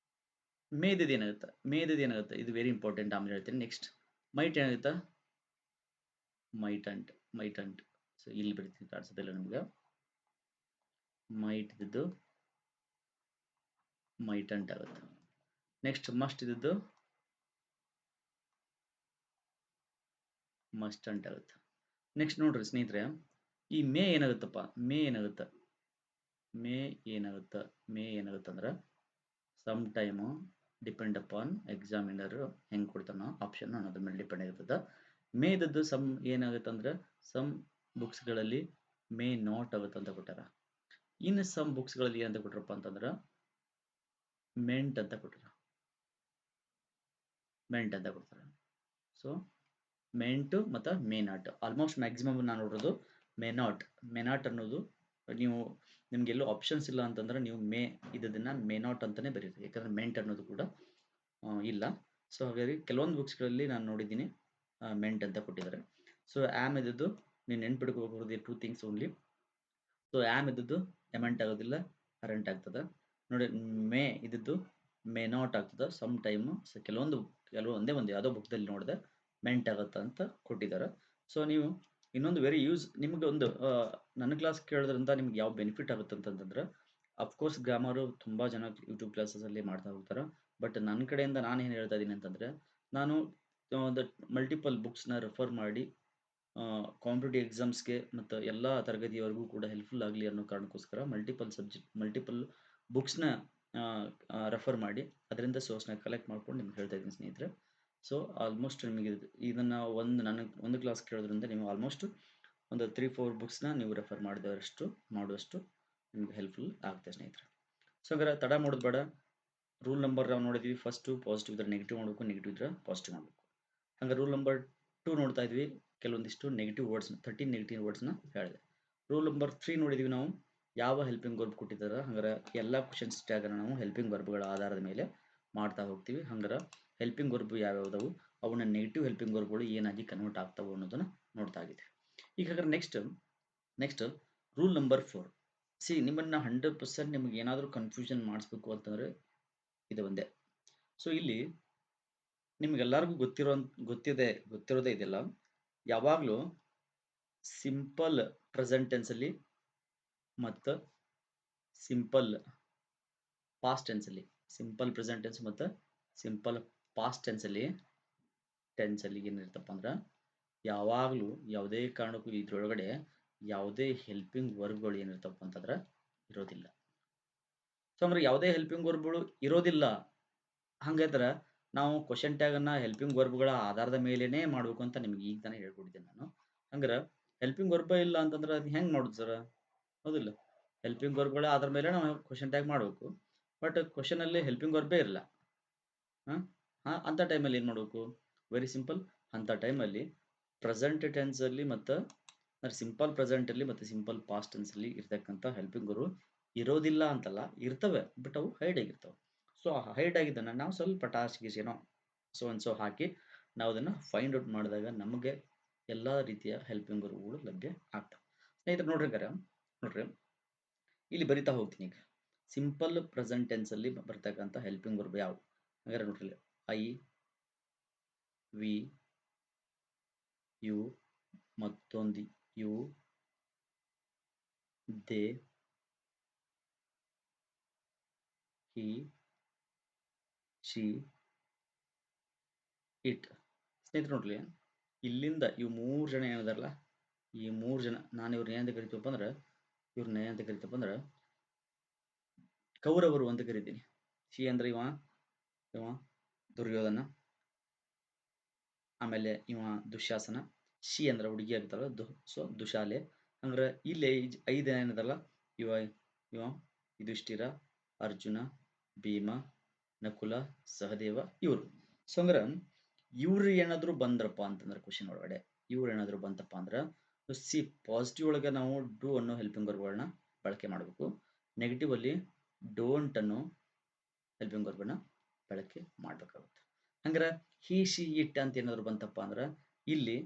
ಮೇದಿದ್ದು ಏನಾಗುತ್ತೆ, ಇದು ವೆರಿ ಇಂಪಾರ್ಟೆಂಟ್, ಆಮೇಲೆ ಹೇಳ್ತೀನಿ. ನೆಕ್ಸ್ಟ್ ಮೈಟ್ ಏನಾಗುತ್ತಾ ಮೈಟಂಟ್. ಸೊ ಇಲ್ಲಿ ಬಿಡ್ತೀನಿ, ಕಾಣಿಸೋದಿಲ್ಲ ನಿಮ್ಗೆ. ಮೈಟ್ ಇದ್ದು ಮೈಟಂಟ್ ಆಗುತ್ತೆ. ನೆಕ್ಸ್ಟ್ ಮಸ್ಟ್ ಇದ್ದು ಮಸ್ಟಂಟ್ ಆಗುತ್ತೆ. ನೆಕ್ಸ್ಟ್ ನೋಡ್ರಿ ಸ್ನೇಹಿತರೆ, ಈ ಮೇ ಏನಾಗುತ್ತೆ ಅಂದ್ರೆ some time depend upon examiner ಹೆಂಗೆ ಕೊಡ್ತಾನೋ ಆಪ್ಷನ್ ಅನ್ನೋದ್ರ ಮೇಲೆ ಡಿಪೆಂಡ್ ಆಗಿರ್ತದೆ. ಮೇ ಇದ್ದದ್ದು ಸಮ್ ಏನಾಗುತ್ತೆ ಅಂದ್ರೆ ಸಮ್ ಬುಕ್ಸ್ಗಳಲ್ಲಿ ಮೇ ನಾಟ್ ಆಗುತ್ತೆ ಅಂತ ಕೊಟ್ಟಾರ. ಇನ್ನು ಸಮ್ ಬುಕ್ಸ್ಗಳಲ್ಲಿ ಏನಂತ ಕೊಟ್ರಪ್ಪ ಅಂತಂದ್ರೆ ಮೆಂಟ್ ಅಂತ ಕೊಡ್ತಾರೆ. ಸೊ ಮೆಂಟು ಮತ್ತು ಮೇ ನಾಟ್. ಆಲ್ಮೋಸ್ಟ್ ಮ್ಯಾಕ್ಸಿಮಮ್ ನಾನು ನೋಡೋದು ಮೇ ನಾಟ್ ಅನ್ನೋದು. ನಿಮ್ಗೆಲ್ಲೂ ಆಪ್ಷನ್ಸ್ ಇಲ್ಲ ಅಂತಂದ್ರೆ ನೀವು ಇದನ್ನ ಮೇ ನಾಟ್ ಅಂತಾನೆ ಬರೀರಿ, ಯಾಕಂದ್ರೆ ಮೆಂಟ್ ಅನ್ನೋದು ಕೂಡ ಇಲ್ಲ. ಸೊ ಹಾಗಾಗಿ ಕೆಲವೊಂದು ಬುಕ್ಸ್ಗಳಲ್ಲಿ ನಾನು ನೋಡಿದ್ದೀನಿ ಮೆಂಟ್ ಅಂತ ಕೊಟ್ಟಿದ್ದಾರೆ. ಸೊ ಆಮ್ ಇದ್ದದ್ದು ನೀವು ನೆನ್ಪಿಡ್ಕೋಬಹುದು 2 ಥಿಂಗ್ಸ್ ಓನ್ಲಿ. ಸೊ ಆಮ್ ಇದ್ದದ್ದು ಎಮೆಂಟ್ ಆಗೋದಿಲ್ಲ, ಅರೆಂಟ್ ಆಗ್ತದೆ. ನೋಡಿ, ಮೇ ಇದ್ದದ್ದು ಮೇ ನಾಟ್ ಆಗ್ತದೆ ಸಮ್ ಟೈಮ್. ಸೊ ಕೆಲವೊಂದು ಒಂದೇ ಯಾವುದೋ ಬುಕ್ದಲ್ಲಿ ನೋಡಿದೆ ಮೆಂಟ್ ಆಗುತ್ತೆ ಅಂತ ಕೊಟ್ಟಿದ್ದಾರೆ. ಸೊ ನೀವು ಇನ್ನೊಂದು ವೆರಿ ನಿಮ್ಗೆ ಒಂದು ನನ್ನ ಕ್ಲಾಸ್ ಕೇಳೋದ್ರಿಂದ ನಿಮ್ಗೆ ಯಾವ ಬೆನಿಫಿಟ್ ಆಗುತ್ತೆ ಅಂತಂದ್ರೆ, ಅಫ್ಕೋರ್ಸ್ ಗ್ರಾಮರು ತುಂಬ ಜನ ಯೂಟ್ಯೂಬ್ ಕ್ಲಾಸಸಲ್ಲಿ ಮಾಡ್ತಾ ಹೋಗ್ತಾರೆ. ಬಟ್ ನನ್ನ ಕಡೆಯಿಂದ ನಾನು ಏನು ಹೇಳ್ತಾ ಇದ್ದೀನಿ ಅಂತಂದರೆ, ನಾನು ಒಂದು ಮಲ್ಟಿಪಲ್ ಬುಕ್ಸ್ನ ರೆಫರ್ ಮಾಡಿ ಕಾಂಪಿಟೇಟಿವ್ ಎಕ್ಸಾಮ್ಸ್ಗೆ ಮತ್ತು ಎಲ್ಲ ತರಗತಿಯವರೆಗೂ ಕೂಡ ಹೆಲ್ಪ್ಫುಲ್ ಆಗಲಿ ಅನ್ನೋ ಕಾರಣಕ್ಕೋಸ್ಕರ ಮಲ್ಟಿಪಲ್ ಬುಕ್ಸ್ನ ರೆಫರ್ ಮಾಡಿ ಅದರಿಂದ ಸೋರ್ಸ್ನ ಕಲೆಕ್ಟ್ ಮಾಡ್ಕೊಂಡು ನಿಮ್ಗೆ ಹೇಳ್ತಾ ಇದ್ದೀನಿ ಸ್ನೇಹಿತರೆ. ಸೊ ಆಲ್ಮೋಸ್ಟ್ ನಿಮಗೆ ಇದನ್ನು ಒಂದು ಕ್ಲಾಸ್ ಕೇಳೋದ್ರಿಂದ ನೀವು ಆಲ್ಮೋಸ್ಟ್ ಒಂದು 3-4 ಬುಕ್ಸ್ನ ನೀವು ರೆಫರ್ ಮಾಡುವಷ್ಟು ನಿಮ್ಗೆ ಹೆಲ್ಪ್ಫುಲ್ ಆಗುತ್ತೆ ಸ್ನೇಹಿತರೆ. ಸೊ ಹಾಗಾದ್ರೆ ತಡ ಮಾಡೋದು ಬೇಡ. ರೂಲ್ ನಂಬರ್ ನಾವು ನೋಡಿದ್ವಿ, ಫಸ್ಟು ಪಾಸಿಟಿವ್ ಇದ್ರೆ ನೆಗೆಟಿವ್ ಮಾಡಬೇಕು, ನೆಗೆಟಿವ್ ಇದ್ರೆ ಪಾಸಿಟಿವ್ ಮಾಡಬೇಕು. ಹಾಗೆ ರೂಲ್ ನಂಬರ್ 2 ನೋಡ್ತಾ ಇದ್ವಿ, ಕೆಲವೊಂದಿಷ್ಟು ನೆಗೆಟಿವ್ ವರ್ಡ್ಸ್ನ 13 ನೆಗೆಟಿವ್ ವರ್ಡ್ಸ್ನ ಹೇಳಿದೆ. ರೂಲ್ ನಂಬರ್ 3 ನೋಡಿದ್ವಿ ನಾವು, ಯಾವ ಹೆಲ್ಪಿಂಗ್ ವರ್ಬ್ ಕೊಟ್ಟಿದ್ದಾರೆ. ಹಂಗಾರೆ ಎಲ್ಲ ಕ್ವಶನ್ಸ್ ಟ್ಯಾಗನ್ನು ನಾವು ಹೆಲ್ಪಿಂಗ್ ವರ್ಬ್ಗಳ ಆಧಾರದ ಮೇಲೆ ಮಾಡ್ತಾ ಹೋಗ್ತೀವಿ. ಹಂಗಾರೆ ಹೆಲ್ಪಿಂಗ್ ವರ್ಬ್ ಯಾವ್ಯಾವುದವು, ಅವನ್ನ ನೆಗೆಟಿವ್ ಹೆಲ್ಪಿಂಗ್ ವರ್ಬ್ಗಳು ಏನಾಗಿ ಕನ್ವರ್ಟ್ ಆಗ್ತಾವೆ ಅನ್ನೋದನ್ನ ನೋಡ್ತಾ ಇದ್ದೀವಿ. ಈಗ ಹಾಗಾದ್ರೆ ನೆಕ್ಸ್ಟ್ ರೂಲ್ ನಂಬರ್ 4. ನಿಮ್ಮನ್ನ 100% ನಿಮ್ಗೆ ಏನಾದರೂ ಕನ್ಫ್ಯೂಷನ್ ಮಾಡಿಸ್ಬೇಕು ಅಂತಂದ್ರೆ ಇದು ಒಂದೇ. ಸೊ ಇಲ್ಲಿ ನಿಮ್ಗೆಲ್ಲರಿಗೂ ಗೊತ್ತಿರೋದೇ ಇದೆಲ್ಲ. ಯಾವಾಗಲೂ ಸಿಂಪಲ್ ಪ್ರೆಸೆಂಟ್ ಟೆನ್ಸಲ್ಲಿ ಮತ್ತು ಸಿಂಪಲ್ ಪಾಸ್ಟ್ ಟೆನ್ಸಲ್ಲಿ, ಸಿಂಪಲ್ ಪ್ರೆಸೆಂಟ್ ಟೆನ್ಸ್ ಮತ್ತು ಸಿಂಪಲ್ ಪಾಸ್ಟ್ ಟೆನ್ಸಲ್ಲಿ ಏನಿರ್ತಪ್ಪ ಅಂದ್ರೆ ಯಾವಾಗಲೂ ಯಾವುದೇ ಕಾರಣಕ್ಕೂ ಇದ್ರೊಳಗಡೆ ಯಾವುದೇ ಹೆಲ್ಪಿಂಗ್ ವರ್ಬ್ಗಳು ಏನಿರ್ತಪ್ಪ ಅಂತಂದ್ರೆ ಇರೋದಿಲ್ಲ. ಸೊ ಅಂದ್ರೆ ಯಾವುದೇ ಹೆಲ್ಪಿಂಗ್ ವರ್ಬ್‌ಗಳು ಇರೋದಿಲ್ಲ. ಹಂಗಂದ್ರ ನಾವು ಕ್ವೆಶ್ಚನ್ ಟ್ಯಾಗ್ ಅನ್ನ ಹೆಲ್ಪಿಂಗ್ ವರ್ಬ್‌ಗಳ ಆಧಾರದ ಮೇಲೆನೇ ಮಾಡ್ಬೇಕು ಅಂತ ನಿಮ್ಗೆ ಈಗ ತಾನೇ ಹೇಳ್ಕೊಟ್ಟಿದ್ದೀನಿ ನಾನು. ಹಂಗಾರ ಹೆಲ್ಪಿಂಗ್ ವರ್ಬ್ ಇಲ್ಲ ಅಂತಂದ್ರೆ ಅದ್ ಹೆಂಗ್ ಮಾಡುದು ಸರ್? ಹೌದಿಲ್ಲ? ಹೆಲ್ಪಿಂಗ್ ವರ್ಬ್‌ಗಳ ಆಧಾರದ ಮೇಲೆ ನಾವು ಕ್ವೆಶ್ಚನ್ ಟ್ಯಾಗ್ ಮಾಡ್ಬೇಕು. ಬಟ್ ಕ್ವೆಶ್ಚನ್ ಅಲ್ಲಿ ಹೆಲ್ಪಿಂಗ್ ವರ್ಬೇ ಇರಲ್ಲ. ಅಂತ ಟೈಮಲ್ಲಿ ಏನ್ ಮಾಡ್ಬೇಕು? Very simple. ಅಂತ ಟೈಮಲ್ಲಿ ಪ್ರೆಸೆಂಟ್ ಟೆನ್ಸ್ ಅಲ್ಲಿ ಮತ್ತು ಸಿಂಪಲ್ ಪ್ರೆಸೆಂಟ್ ಅಲ್ಲಿ ಮತ್ತೆ ಸಿಂಪಲ್ ಪಾಸ್ಟ್ ಟೆನ್ಸ್ ಅಲ್ಲಿ ಇರ್ತಕ್ಕಂಥ ಹೆಲ್ಪಿಂಗ್ ವರ್ಬ್ ಇರೋದಿಲ್ಲ ಅಂತಲ್ಲ, ಇರ್ತವೆ. ಬಟ್ ಅವು ಹೈಡ್ ಆಗಿರ್ತವೆ. ಸೊ ಹೈಡ್ ಆಗಿದ್ದನ್ನ ನಾವು ಸ್ವಲ್ಪ ಟಾಸ್ಕ್ ಏನೋ ಸೊ ಅಂಡ್ ಸೊ ಹಾಕಿ ನಾವು ಅದನ್ನ ಫೈಂಡ್ ಔಟ್ ಮಾಡಿದಾಗ ನಮಗೆ ಎಲ್ಲಾ ರೀತಿಯ ಹೆಲ್ಪಿಂಗ್ ವರ್ಬ್‌ಗಳು ಲಭ್ಯ ಆಗ್ತವೆ. ಸ್ನೇಹಿತರೆ ನೋಡ್ರಿ ಇಲ್ಲಿ ಬರಿತಾ ಹೋಗ್ತೀನಿ ಈಗ. ಸಿಂಪಲ್ ಪ್ರೆಸೆಂಟ್ ಟೆನ್ಸ್ ಅಲ್ಲಿ ಬರ್ತಕ್ಕಂಥ ಹೆಲ್ಪಿಂಗ್ ವರ್ಬ್ ಯಾವು? ಹಾಗಾದ್ರೆ ನೋಡ್ರಿ, ಐ, ವಿ, ಯು, ಮತ್ತೊಂದು you, they, he, she, it. ಸ್ನೇಹಿತರೆ ನೋಡ್ಲಿ, ಇಲ್ಲಿಂದ ಇವು 3 ಜನ ಏನಿದಾರಲ್ಲ, ಈ 3 ಜನ ನಾನು ಇವ್ರನ್ನ ಏನಂತ ಕರಿತೀವಪ್ಪ ಅಂದ್ರೆ, ಕೌರವರು ಅಂತ ಕರಿತೀನಿ. ಶಿ ಅಂದ್ರೆ ಇವ ದುರ್ಯೋಧನ, ಆಮೇಲೆ ಇವ ದುಶ್ಯಾಸನ, ಶಿ ಅಂದ್ರೆ ಹುಡುಗಿ ಆಗ್ತಾರ ಸೊ ದುಶಾಲೆ. ಅಂದ್ರೆ ಇಲ್ಲಿ 5 ಜನ ಏನಿದಾರಲ್ಲ, ಇವ ಇವ ಯುಧಿಷ್ಠಿರ, ಅರ್ಜುನ, ಭೀಮ, ನಕುಲ, ಸಹದೇವ, ಇವರು. ಸೊ ಅಂದ್ರೆ ಇವ್ರು ಏನಾದ್ರು ಬಂದ್ರಪ್ಪ ಅಂತಂದ್ರೆ ಕ್ವಶನ್ ಒಳಗಡೆ ಇವ್ರು ಏನಾದ್ರು ಬಂತಪ್ಪ ಅಂದ್ರೆ ಸಿ ಪಾಸಿಟಿವ್ ಒಳಗೆ ನಾವು ಡೂ ಅನ್ನೋ ಹೆಲ್ಪಿಂಗ್ ವರ್ಬ್ಗಳನ್ನ ಬಳಕೆ ಮಾಡಬೇಕು. ನೆಗೆಟಿವ್ ಅಲ್ಲಿ ಡೋಂಟ್ ಅನ್ನೋ ಹೆಲ್ಪಿಂಗ್ ವರ್ಬ್ನ ಬಳಕೆ ಮಾಡ್ಬೇಕಾಗುತ್ತೆ. ಹಂಗಾರೆ ಹಿ ಶಿ ಇಟ್ ಅಂತ ಏನಾದ್ರು ಬಂತಪ್ಪ ಅಂದ್ರೆ ಇಲ್ಲಿ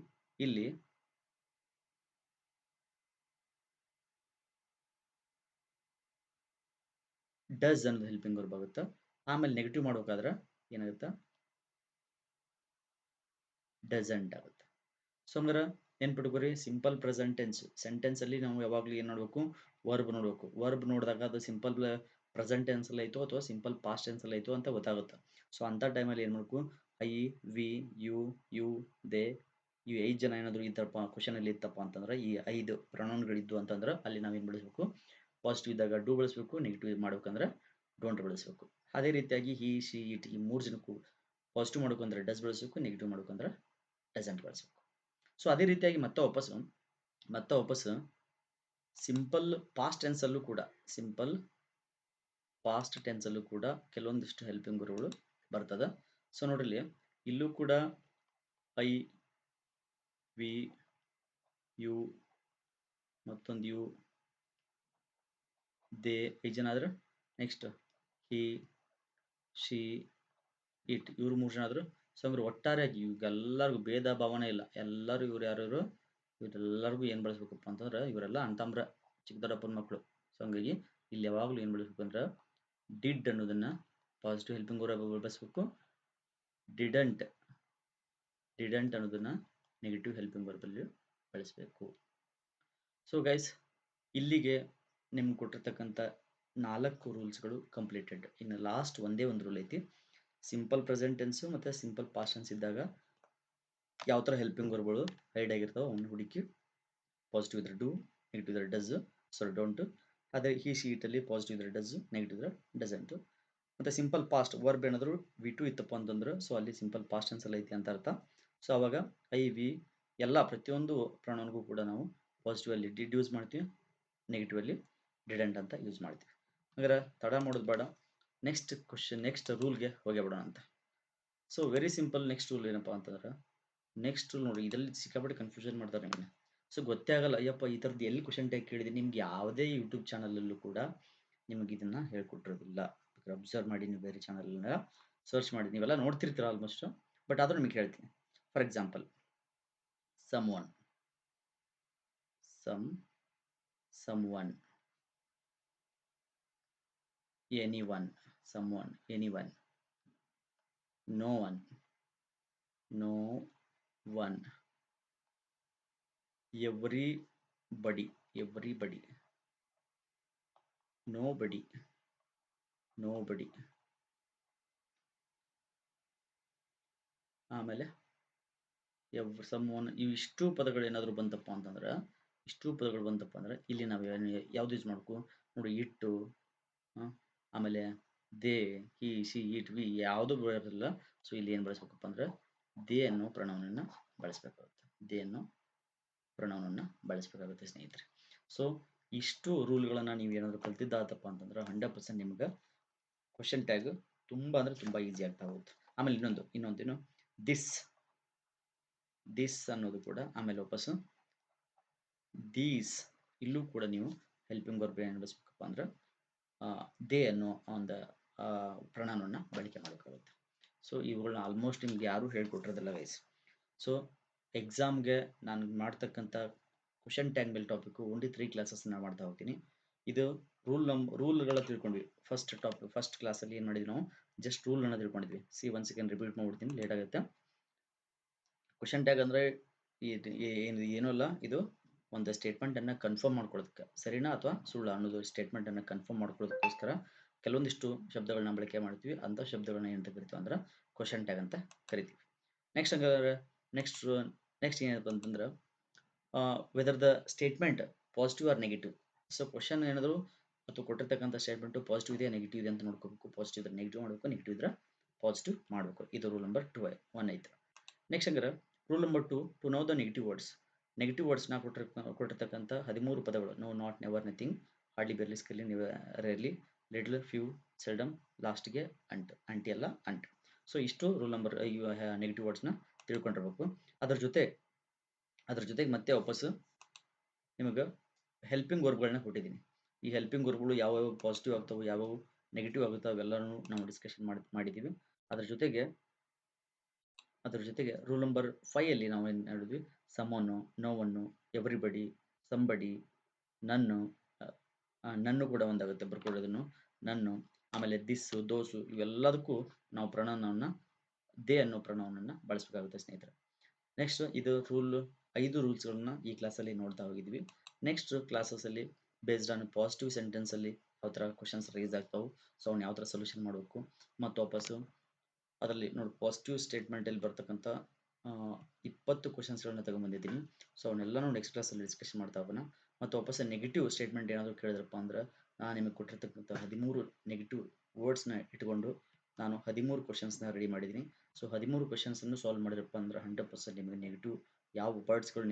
ಡಸ್ ಅನ್ನೋದು ಹೆಲ್ಪಿಂಗ್ ವರ್ಬ್ ಆಗುತ್ತೆ. ಆಮೇಲೆ ನೆಗೆಟಿವ್ ಮಾಡ್ಬೇಕಾದ್ರೆ ಏನಾಗುತ್ತೆ? ಡಸಂಟ್ ಆಗುತ್ತೆ. ಸೊ ಹಂಗಾರೆ ನೆನ್ಪಿಟ್ಕೋರಿ, ಸಿಂಪಲ್ ಪ್ರೆಸೆಂಟ್ ಟೆನ್ಸ್ ಸೆಂಟೆನ್ಸ್ ಅಲ್ಲಿ ನಾವು ಯಾವಾಗ್ಲೂ ಏನ್ ನೋಡ್ಬೇಕು? ವರ್ಬ್ ನೋಡ್ಬೇಕು. ವರ್ಬ್ ನೋಡಿದಾಗ ಅದು ಸಿಂಪಲ್ ಪ್ರೆಸೆಂಟ್ ಟೆನ್ಸ್ ಅಲ್ಲಿ ಐತೋ ಅಥವಾ ಸಿಂಪಲ್ ಪಾಸ್ಟ್ ಟೆನ್ಸ್ ಅಲ್ಲಿ ಐತೋ ಅಂತ ಗೊತ್ತಾಗುತ್ತೆ. ಸೊ ಅಂತ ಟೈಮಲ್ಲಿ ಏನ್ ಮಾಡ್ಬೇಕು? ಐ, ವಿ, ಯು, ದೇ, ಈ 5 ಜನ ಏನಾದ್ರು ಇದ್ದಪ್ಪ ಕ್ವಶನ್ ಅಲ್ಲಿ ಇತ್ತಪ್ಪ ಅಂತಂದ್ರೆ, ಈ 5 ಪ್ರೊನೌನ್ಗಳಿದ್ದು ಅಂತಂದ್ರೆ ಅಲ್ಲಿ ನಾವೇನ್ ಬಳಸಬೇಕು? ಪಾಸಿಟಿವ್ ಇದ್ದಾಗ ಡೂ ಬಳಸಬೇಕು, ನೆಗೆಟಿವ್ ಮಾಡ್ಬೇಕಂದ್ರೆ ಡೋಂಟ್ ಬಳಸಬೇಕು. ಅದೇ ರೀತಿಯಾಗಿ ಹಿ, ಶಿ, ಇಟ್ ಈ 3 ಜನಕ್ಕೂ ಪಾಸಿಟಿವ್ ಮಾಡ್ಬೇಕಂದ್ರೆ ಡಸ್ ಬಳಸಬೇಕು, ನೆಗೆಟಿವ್ ಮಾಡ್ಬೇಕಂದ್ರೆ ಡಸಂಟ್ ಬಳಸಬೇಕು. ಸೊ ಅದೇ ರೀತಿಯಾಗಿ ಮತ್ತೆ ವಾಪಸ್ ಸಿಂಪಲ್ ಪಾಸ್ಟ್ ಟೆನ್ಸ್ ಅಲ್ಲೂ ಕೂಡ ಕೆಲವೊಂದಿಷ್ಟು ಹೆಲ್ಪಿಂಗ್ ವರ್ಬ್ಗಳು ಬರ್ತದ. ಸೊ ನೋಡ್ರಿ, ಇಲ್ಲೂ ಕೂಡ ಐ, ವಿ, ಯು, ಮತ್ತೊಂದು ಯು, ದೇ 5 ಜನ ಆದ್ರೆ, ನೆಕ್ಸ್ಟ್ ಹಿ, ಶಿ, ಇಟ್ ಇವ್ರು 3 ಜನ ಆದ್ರು. ಸೊ ಅಂದ್ರೆ ಒಟ್ಟಾರೆಯಾಗಿ ಇವ್ಗೆಲ್ಲರಿಗೂ ಭೇದ ಭಾವನೆ ಇಲ್ಲ. ಎಲ್ಲರೂ ಇವ್ರು ಯಾರು ಇವರೆಲ್ಲರಿಗೂ ಏನ್ ಬಳಸ್ಬೇಕಪ್ಪ ಅಂತಂದ್ರೆ ಇವರೆಲ್ಲ ಅಣ್ತಂಬ್ರ, ಚಿಕ್ಕ ದೊಡ್ಡಪ್ಪನ ಮಕ್ಕಳು. ಸೊ ಹಂಗಾಗಿ ಇಲ್ಲಿ ಯಾವಾಗ್ಲೂ ಏನ್ ಬಳಸ್ಬೇಕು ಅಂದ್ರೆ ಡಿಡ್ ಅನ್ನೋದನ್ನ ಪಾಸಿಟಿವ್ ಹೆಲ್ಪಿಂಗ್ ವರ್ಬ್ ಬಳಸಬೇಕು. ಡಿಡಂಟ್ ಅನ್ನೋದನ್ನ ನೆಗೆಟಿವ್ ಹೆಲ್ಪಿಂಗ್ ವರ್ಬ್ ಅಲ್ಲಿ ಬಳಸಬೇಕು. ಸೊ ಗೈಸ್, ಇಲ್ಲಿಗೆ ನಿಮ್ಗೆ ಕೊಟ್ಟಿರ್ತಕ್ಕಂಥ 4 ರೂಲ್ಸ್ಗಳು ಕಂಪ್ಲೀಟೆಡ್. ಇನ್ನು ಲಾಸ್ಟ್ ಒಂದೇ ಒಂದು ರೂಲ್ ಐತಿ. ಸಿಂಪಲ್ ಪ್ರೆಸೆಂಟ್ ಟೆನ್ಸ್ ಮತ್ತೆ ಸಿಂಪಲ್ ಪಾಸ್ಟ್ ಟೆನ್ಸ್ ಇದ್ದಾಗ ಯಾವ ತರ ಹೆಲ್ಪಿಂಗ್ ವರ್ಬ್ಗಳು ಹೈಡ್ ಆಗಿರ್ತಾವ ಅವನ್ನ ಹುಡುಕಿ ಪಾಸಿಟಿವ್ ಇದ್ರೆ ಡೂ, ನೆಗೆಟಿವ್ ಇದ್ರೆ ಡಸ್, ಡೋಂಟ್. ಅದೇ ಹಿ ಶಿ ಇಟ್ ಅಲ್ಲಿ ಪಾಸಿಟಿವ್ ಇದ್ರೆ ಡಸ್, ನೆಗೆಟಿವ್ ಇದ್ರೆ ಡಸಂಟ್. ಮತ್ತೆ ಸಿಂಪಲ್ ಪಾಸ್ಟ್ ವರ್ಬ್ ಏನಾದ್ರು ವಿ2 ಇತ್ತಪ್ಪ ಅಂತಂದ್ರೆ ಸೊ ಅಲ್ಲಿ ಸಿಂಪಲ್ ಪಾಸ್ಟ್ ಟೆನ್ಸ್ ಅಲ್ಲಿ ಐತಿ ಅಂತ ಅರ್ಥ. ಸೊ ಅವಾಗ ಐ, ವಿ ಎಲ್ಲ ಪ್ರತಿಯೊಂದು ಪ್ರೊನೌನ್ಗೂ ಕೂಡ ನಾವು ಪಾಸಿಟಿವ್ ಅಲ್ಲಿ ಡಿಡ್ ಯೂಸ್ ಮಾಡ್ತೀವಿ, ನೆಗೆಟಿವ್ ಅಲ್ಲಿ ಡಿಡಂಟ್ ಅಂತ ಯೂಸ್ ಮಾಡ್ತೀವಿ. ಹಾಗಾದ್ರೆ ತಡ ಮಾಡೋದು ಬೇಡ, ನೆಕ್ಸ್ಟ್ ರೂಲ್ಗೆ ಹೋಗ್ಬಿಡೋಣ ಅಂತ. So very simple. Next rule ಏನಪ್ಪಾ ಅಂತಂದ್ರೆ, ನೆಕ್ಸ್ಟ್ ರೂಲ್ ನೋಡಿ, ಇದರಲ್ಲಿ ಸಿಕ್ಕಾಪಟ್ಟೆ ಕನ್ಫ್ಯೂಷನ್ ಮಾಡ್ತಾರೆ ನಿಮಗೆ. ಸೊ ಗೊತ್ತೇ ಆಗಲ್ಲ, ಅಯ್ಯಪ್ಪ ಈ ಥರದ್ದು ಎಲ್ಲಿ ಕ್ವಶನ್ ಟ್ಯಾಗ್ ಕೇಳಿದೆ. ನಿಮ್ಗೆ ಯಾವುದೇ ಯೂಟ್ಯೂಬ್ ಚಾನಲಲ್ಲೂ ಕೂಡ ನಿಮಗೆ ಇದನ್ನ ಹೇಳ್ಕೊಟ್ಟಿರೋದಿಲ್ಲ. ಅಬ್ಸರ್ವ್ ಮಾಡಿ, ನೀವು ಬೇರೆ ಚಾನಲ್ನ ಸರ್ಚ್ ಮಾಡಿ, ನೀವೆಲ್ಲ ನೋಡ್ತಿರ್ತೀರ ಆಲ್ಮೋಸ್ಟ್. ಬಟ್ ಆದ್ರೂ ನಿಮಗೆ ಹೇಳ್ತೀನಿ. For example, someone, anyone, no one, everybody, nobody. ಆಮೇಲೆ someone, ಇವಿಷ್ಟು ಪದಗಳು ಏನಾದ್ರು ಬಂತಪ್ಪ ಅಂತಂದ್ರೆ ಇಲ್ಲಿ ನಾವು ಯಾವ್ದು ಯೂಸ್ ಮಾಡ್ಕೋ ನೋಡಿ. ಇಟ್ಟು, ಆಮೇಲೆ they, he, she, it, we ಯಾವುದು ಬರೋದಿಲ್ಲ. ಸೊ ಇಲ್ಲಿ ಏನು ಬಳಸ್ಬೇಕಪ್ಪ ಅಂದ್ರೆ ದೇ ಅನ್ನೋ ಪ್ರಣವನನ್ನು ಬಳಸಬೇಕಾಗುತ್ತೆ. ದೇ ಅನ್ನೋ ಪ್ರಣವನನ್ನು ಬಳಸಬೇಕಾಗುತ್ತೆ ಸ್ನೇಹಿತರೆ. ಸೊ ಇಷ್ಟು ರೂಲ್ಗಳನ್ನು ನೀವು ಏನಾದರೂ ಕಲ್ತಿದ್ದಾತಪ್ಪ ಅಂತಂದ್ರೆ 100% ನಿಮ್ಗೆ ಕ್ವಶನ್ ಟ್ಯಾಗ್ ತುಂಬ ಅಂದ್ರೆ ತುಂಬ ಈಸಿ ಆಗ್ತಾ ಹೋಗುತ್ತೆ. ಆಮೇಲೆ ಇನ್ನೊಂದು ದಿಸ್ ಅನ್ನೋದು ಕೂಡ, ಆಮೇಲೆ ವಾಪಸ್ಸು ದೀಸ್, ಇಲ್ಲೂ ಕೂಡ ನೀವು ಹೆಲ್ಪಿಂಗ್ ವರ್ಬ್ ಏನು ಬಳಸ್ಬೇಕಪ್ಪ ಅಂದ್ರೆ ದೇ ಅನ್ನೋ ಒಂದು ಪ್ರಣವನನ್ನು ಬಳಕೆ ಮಾಡಬೇಕಾಗುತ್ತೆ. ಸೊ ಇವುಗಳನ್ನ ಆಲ್ಮೋಸ್ಟ್ ನಿಮ್ಗೆ ಯಾರೂ ಹೇಳ್ಕೊಟ್ಟಿರೋದಿಲ್ಲ ಗೈಸ್. ಸೊ ಎಕ್ಸಾಮ್ಗೆ ನಾನು ಮಾಡ್ತಕ್ಕಂಥ ಕ್ವಶನ್ ಟ್ಯಾಗ್ ಮೇಲೆ ಟಾಪಿಕ್ ಓನ್ಲಿ 3 ಕ್ಲಾಸಸ್ ನಾನು ಮಾಡ್ತಾ ಹೋಗ್ತೀನಿ. ಇದು ರೂಲ್ಗಳ ತಿಳ್ಕೊಂಡ್ವಿ. ಫಸ್ಟ್ ಕ್ಲಾಸಲ್ಲಿ ಏನು ಮಾಡಿದ್ವಿ ನಾವು, ಜಸ್ಟ್ ರೂಲ್ನ ತಿಳ್ಕೊಂಡಿದ್ವಿ. ಒನ್ ಸೆಕೆಂಡ್ ರಿಪೀಟ್ ಮಾಡ್ಬಿಡ್ತೀನಿ, ಲೇಟ್ ಆಗುತ್ತೆ. ಕ್ವಶನ್ ಟ್ಯಾಗ್ ಅಂದರೆ ಏನೂ ಅಲ್ಲ, ಇದು ಒಂದು ಸ್ಟೇಟ್ಮೆಂಟನ್ನು ಕನ್ಫರ್ಮ್ ಮಾಡ್ಕೊಳ್ಳೋದಕ್ಕೆ ಸರಿನಾ ಅಥವಾ ಸುಳ್ಳು ಅನ್ನೋದು ಸ್ಟೇಟ್ಮೆಂಟನ್ನು ಕನ್ಫರ್ಮ್ ಮಾಡ್ಕೊಳ್ಳೋದಕ್ಕೋಸ್ಕರ ಕೆಲವೊಂದಿಷ್ಟು ಶಬ್ದಗಳನ್ನ ಬಳಕೆ ಮಾಡ್ತೀವಿ. ಅಂಥ ಶಬ್ದಗಳನ್ನ ಏನಂತ ಕರಿತೀವಿ ಅಂದ್ರೆ ಕ್ವಶನ್ ಟ್ಯಾಗ್ ಅಂತ ಕರಿತೀವಿ. ನೆಕ್ಸ್ಟ್ ಹಂಗಾದ್ರೆ ನೆಕ್ಸ್ಟ್ ಏನಪ್ಪ ಅಂತಂದ್ರೆ whether the statement positive or negative. So question ಏನಾದರೂ ಅಥವಾ ಕೊಟ್ಟಿರ್ತಕ್ಕಂಥ ಸ್ಟೇಟ್ಮೆಂಟು ಪಾಸಿಟಿವ್ ಇದೆ ನೆಗೆಟಿವ್ ಇದೆ ಅಂತ ನೋಡ್ಕೋಬೇಕು. ಪಾಸಿಟಿವ್ ಇದ್ರೆ ನೆಗೆಟಿವ್ ಮಾಡಬೇಕು, ನೆಗೆಟಿವ್ ಇದ್ರೆ ಪಾಸಿಟಿವ್ ಮಾಡಬೇಕು. ಇದು ರೂಲ್ ನಂಬರ್ 1 ಐತೆ. ನೆಕ್ಸ್ಟ್ ಹಂಗಾರೆ rule number 2, to know the negative words. Negative ವರ್ಡ್ಸ್ನ ಕೊಟ್ಟಿರ್ತಕ್ಕಂಥ 13 ಪದಗಳು: no, not, never, nothing, hardly, barely, scarcely, rarely, little, few, seldom, ಲಾಸ್ಟ್ಗೆ ಅಂಟಿ ಅಲ್ಲ ಅಂಟ್. ಸೊ ಇಷ್ಟು ರೂಲ್ ನಂಬರ್ ನೆಗೆಟಿವ್ ವರ್ಡ್ಸ್ನ ತಿಳ್ಕೊಂಡಿರ್ಬೇಕು. ಅದ್ರ ಜೊತೆಗೆ ಮತ್ತೆ ವಾಪಸ್ಸು ನಿಮಗೆ ಹೆಲ್ಪಿಂಗ್ ವರ್ಬ್ಗಳನ್ನ ಕೊಟ್ಟಿದ್ದೀನಿ. ಈ ಹೆಲ್ಪಿಂಗ್ ವರ್ಬ್ಗಳು ಯಾವ್ಯಾವ ಪಾಸಿಟಿವ್ ಆಗ್ತಾವೆ, ಯಾವ್ಯಾವ ನೆಗೆಟಿವ್ ಆಗುತ್ತವೆ, ಅವೆಲ್ಲನೂ ನಾವು ಡಿಸ್ಕಷನ್ ಮಾಡಿದ್ದೀವಿ. ಅದ್ರ ಜೊತೆಗೆ ರೂಲ್ ನಂಬರ್ 5 ಅಲ್ಲಿ ನಾವು ಏನು ಹೇಳಿದ್ವಿ, ಸಮನ್ನು, ನೋವನ್ನು, ಎವ್ರಿಬಡಿ, ಸಂಬಡಿ, ನನ್ನು ಕೂಡ ಒಂದಾಗುತ್ತೆ ಬರ್ಕೊಳ್ಳೋದನ್ನು, ನನ್ನು, ಆಮೇಲೆ ದಿಸ್ಸು, ದೋಸು, ಇವೆಲ್ಲದಕ್ಕೂ ನಾವು ಪ್ರಣವನವನ್ನು ದೇ ಅನ್ನೋ ಪ್ರಣವನನ್ನು ಬಳಸಬೇಕಾಗುತ್ತೆ ಸ್ನೇಹಿತರೆ. ನೆಕ್ಸ್ಟ್ ಇದು 5 ರೂಲ್ಸ್ಗಳನ್ನ ಈ ಕ್ಲಾಸಲ್ಲಿ ನೋಡ್ತಾ ಹೋಗಿದ್ವಿ. ನೆಕ್ಸ್ಟ್ ಕ್ಲಾಸಸ್ಸಲ್ಲಿ ಬೇಸ್ಡ್ ಆನ್ ಪಾಸಿಟಿವ್ ಸೆಂಟೆನ್ಸಲ್ಲಿ ಯಾವ ಥರ ಕ್ವಶನ್ಸ್ ರೈಸ್ ಆಗ್ತಾವೆ, ಸೊ ಅವ್ನು ಯಾವ ಥರ ಸೊಲ್ಯೂಷನ್ ಮಾಡಬೇಕು, ಮತ್ತು ವಾಪಸ್ಸು ಅದರಲ್ಲಿ ನೋಡಿ ಪಾಸಿಟಿವ್ ಸ್ಟೇಟ್ಮೆಂಟಲ್ಲಿ ಬರ್ತಕ್ಕಂಥ 20 ಕ್ವಶನ್ಸ್ಗಳನ್ನ ತಗೊಂಡ್ಬಂದಿದ್ದೀನಿ. ಸೊ ಅವನ್ನೆಲ್ಲನೂ ನೆಕ್ಸ್ಟ್ ಕ್ಲಾಸಲ್ಲಿ ಡಿಸ್ಕಷನ್ ಮಾಡ್ತಾ ಹೋಗೋಣ. ಮತ್ತು ವಾಪಸ್ಸು ನೆಗೆಟಿವ್ ಸ್ಟೇಟ್ಮೆಂಟ್ ಏನಾದರೂ ಕೇಳಿದ್ರಪ್ಪ ಅಂದ್ರೆ ನಾನು ನಿಮಗೆ ಕೊಟ್ಟಿರ್ತಕ್ಕಂಥ 13 ನೆಗೆಟಿವ್ ವರ್ಡ್ಸ್ನ ಇಟ್ಕೊಂಡು ನಾನು 13 ಕ್ವಶನ್ಸ್ನ ರೆಡಿ ಮಾಡಿದ್ದೀನಿ. ಸೊ 13 ಕ್ವಶನ್ಸನ್ನು ಸಾಲ್ವ್ ಮಾಡಿದ್ರಪ್ಪ ಅಂದ್ರೆ 100% ನಿಮಗೆ ನೆಗೆಟಿವ್ ಯಾವ ವರ್ಡ್ಸ್ಗಳು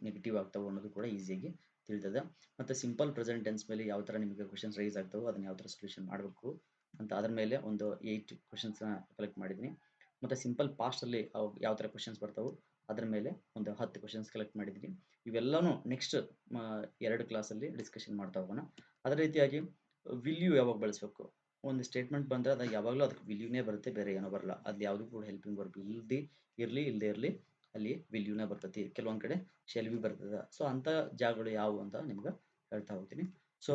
ನೆಗೆಟಿವ್ ಆಗ್ತಾವೆ ಅನ್ನೋದು ಕೂಡ ಈಸಿಯಾಗಿ ತಿಳಿತದೆ. ಮತ್ತು ಸಿಂಪಲ್ ಪ್ರೆಸೆಂಟ್ ಟೆನ್ಸ್ ಮೇಲೆ ಯಾವ ಥರ ನಿಮಗೆ ಕ್ವಶನ್ಸ್ ರೈಸ್ ಆಗ್ತಾವೆ, ಅದನ್ನು ಯಾವ ಥರ ಸೊಲ್ಯೂಷನ್ ಮಾಡಬೇಕು ಅಂತ ಅದ್ರ ಮೇಲೆ ಒಂದು 8 ಕ್ವಶನ್ಸ್ನ ಕಲೆಕ್ಟ್ ಮಾಡಿದ್ದೀನಿ. ಮತ್ತು ಸಿಂಪಲ್ ಪಾಸ್ಟಲ್ಲಿ ಯಾವ ಥರ ಕ್ವಶನ್ಸ್ ಬರ್ತಾವೆ ಅದ್ರ ಮೇಲೆ ಒಂದು 10 ಕ್ವಶನ್ಸ್ ಕಲೆಕ್ಟ್ ಮಾಡಿದ್ದೀನಿ. ಇವೆಲ್ಲನೂ ನೆಕ್ಸ್ಟ್ 2 ಕ್ಲಾಸಲ್ಲಿ ಡಿಸ್ಕಷನ್ ಮಾಡ್ತಾ ಹೋಗೋಣ. ಅದೇ ರೀತಿಯಾಗಿ ವಿಲ್ ಯು ಯಾವಾಗ ಬಳಸಬೇಕು, ಒಂದು ಸ್ಟೇಟ್ಮೆಂಟ್ ಬಂದರೆ ಅದು ಯಾವಾಗಲೂ ಅದಕ್ಕೆ ವಿಲ್ ಯುನೇ ಬರುತ್ತೆ, ಬೇರೆ ಏನೋ ಬರಲ್ಲ. ಅದು ಯಾವುದು ಕೂಡ ಹೆಲ್ಪಿಂಗ್ ವರ್ಬ್ ಇಲ್ಲದೆ ಇರಲಿ ಅಲ್ಲಿ ವಿಲ್ ಯುನೇ ಬರ್ತೈತಿ. ಕೆಲವೊಂದು ಕಡೆ ಶೆಲ್ ಬಿ ಬರ್ತದೆ. ಸೊ ಅಂಥ ಜಾಗಗಳು ಯಾವುವು ಅಂತ ನಿಮ್ಗೆ ಹೇಳ್ತಾ ಹೋಗ್ತೀನಿ. ಸೊ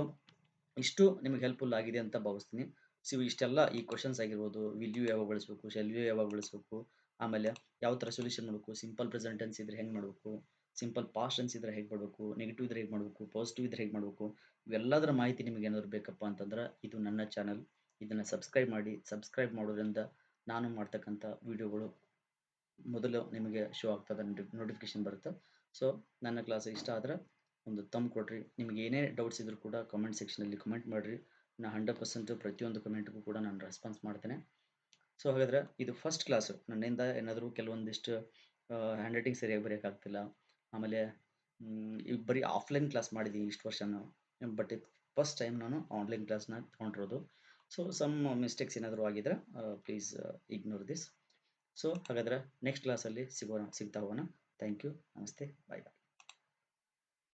ಇಷ್ಟು ನಿಮಗೆ ಹೆಲ್ಪ್ಫುಲ್ ಆಗಿದೆ ಅಂತ ಭಾವಿಸ್ತೀನಿ. ಸೊ ಇಷ್ಟೆಲ್ಲ ಈ ಕ್ವಶನ್ಸ್ ಆಗಿರ್ಬೋದು, ವಿಲ್ ಯು ಯಾವಾಗ ಬಳಸಬೇಕು, ಶೆಲ್ ಯು ಯಾವಾಗ ಬಳಸಬೇಕು, ಆಮೇಲೆ ಯಾವ ಥರ ಸೊಲ್ಯೂಷನ್ ಮಾಡಬೇಕು, ಸಿಂಪಲ್ ಪ್ರೆಸೆಂಟ್ ಟೆನ್ಸ್ ಇದ್ರೆ ಹೆಂಗೆ ಮಾಡಬೇಕು, ಸಿಂಪಲ್ ಪಾಸ್ಟ್ ಟೆನ್ಸ್ ಇದ್ರೆ ಹೇಗೆ ಮಾಡಬೇಕು, ನೆಗೆಟಿವ್ ಇದ್ರೆ ಹೇಗೆ ಮಾಡಬೇಕು, ಪಾಸಿಟಿವ್ ಇದ್ರೆ ಹೇಗೆ ಮಾಡಬೇಕು, ಇವೆಲ್ಲದರ ಮಾಹಿತಿ ನಿಮಗೆ ಏನಾದರೂ ಬೇಕಪ್ಪ ಅಂತಂದ್ರೆ ಇದು ನನ್ನ ಚಾನಲ್, ಇದನ್ನು ಸಬ್ಸ್ಕ್ರೈಬ್ ಮಾಡಿ. ಸಬ್ಸ್ಕ್ರೈಬ್ ಮಾಡೋದ್ರಿಂದ ನಾನು ಮಾಡ್ತಕ್ಕಂಥ ವಿಡಿಯೋಗಳು ಮೊದಲು ನಿಮಗೆ ಶೋ ಆಗ್ತದೆ, ನೋಟಿಫಿಕೇಶನ್ ಬರುತ್ತೆ. ಸೊ ನನ್ನ ಕ್ಲಾಸ್ ಇಷ್ಟ ಆದರೆ ಒಂದು ತಮ್ಮ ಕೊಡ್ರಿ. ನಿಮಗೆ ಏನೇ ಡೌಟ್ಸ್ ಇದ್ರೂ ಕೂಡ ಕಮೆಂಟ್ ಸೆಕ್ಷನಲ್ಲಿ ಕಮೆಂಟ್ ಮಾಡಿರಿ. ನಾನು 100% ಪ್ರತಿಯೊಂದು ಕಮೆಂಟ್ಗೂ ಕೂಡ ನಾನು ರೆಸ್ಪಾನ್ಸ್ ಮಾಡ್ತೇನೆ. ಸೊ ಹಾಗಾದರೆ ಇದು ಫಸ್ಟ್ ಕ್ಲಾಸು. ನನ್ನಿಂದ ಏನಾದರೂ ಕೆಲವೊಂದಿಷ್ಟು ಹ್ಯಾಂಡ್ ರೈಟಿಂಗ್ ಸರಿಯಾಗಿ ಬರೆಯೋಕ್ಕಾಗ್ತಿಲ್ಲ, ಆಮೇಲೆ ಬರೀ ಆಫ್ಲೈನ್ ಕ್ಲಾಸ್ ಮಾಡಿದ್ದೀನಿ ಇಷ್ಟು ವರ್ಷನೂ, ಬಟ್ ಇದು ಫಸ್ಟ್ ಟೈಮ್ ನಾನು ಆನ್ಲೈನ್ ಕ್ಲಾಸ್ನ ತೊಗೊಂಡಿರೋದು. ಸೊ ಸಮ್ ಮಿಸ್ಟೇಕ್ಸ್ ಏನಾದರೂ ಆಗಿದ್ರೆ ಪ್ಲೀಸ್ ಇಗ್ನೋರ್ ದಿಸ್. ಸೊ ಹಾಗಾದರೆ ನೆಕ್ಸ್ಟ್ ಕ್ಲಾಸಲ್ಲಿ ಸಿಗ್ತಾ ಹೋಗೋಣ. ಥ್ಯಾಂಕ್ ಯು, ನಮಸ್ತೆ, ಬಾಯ್ ಬಾಯ್.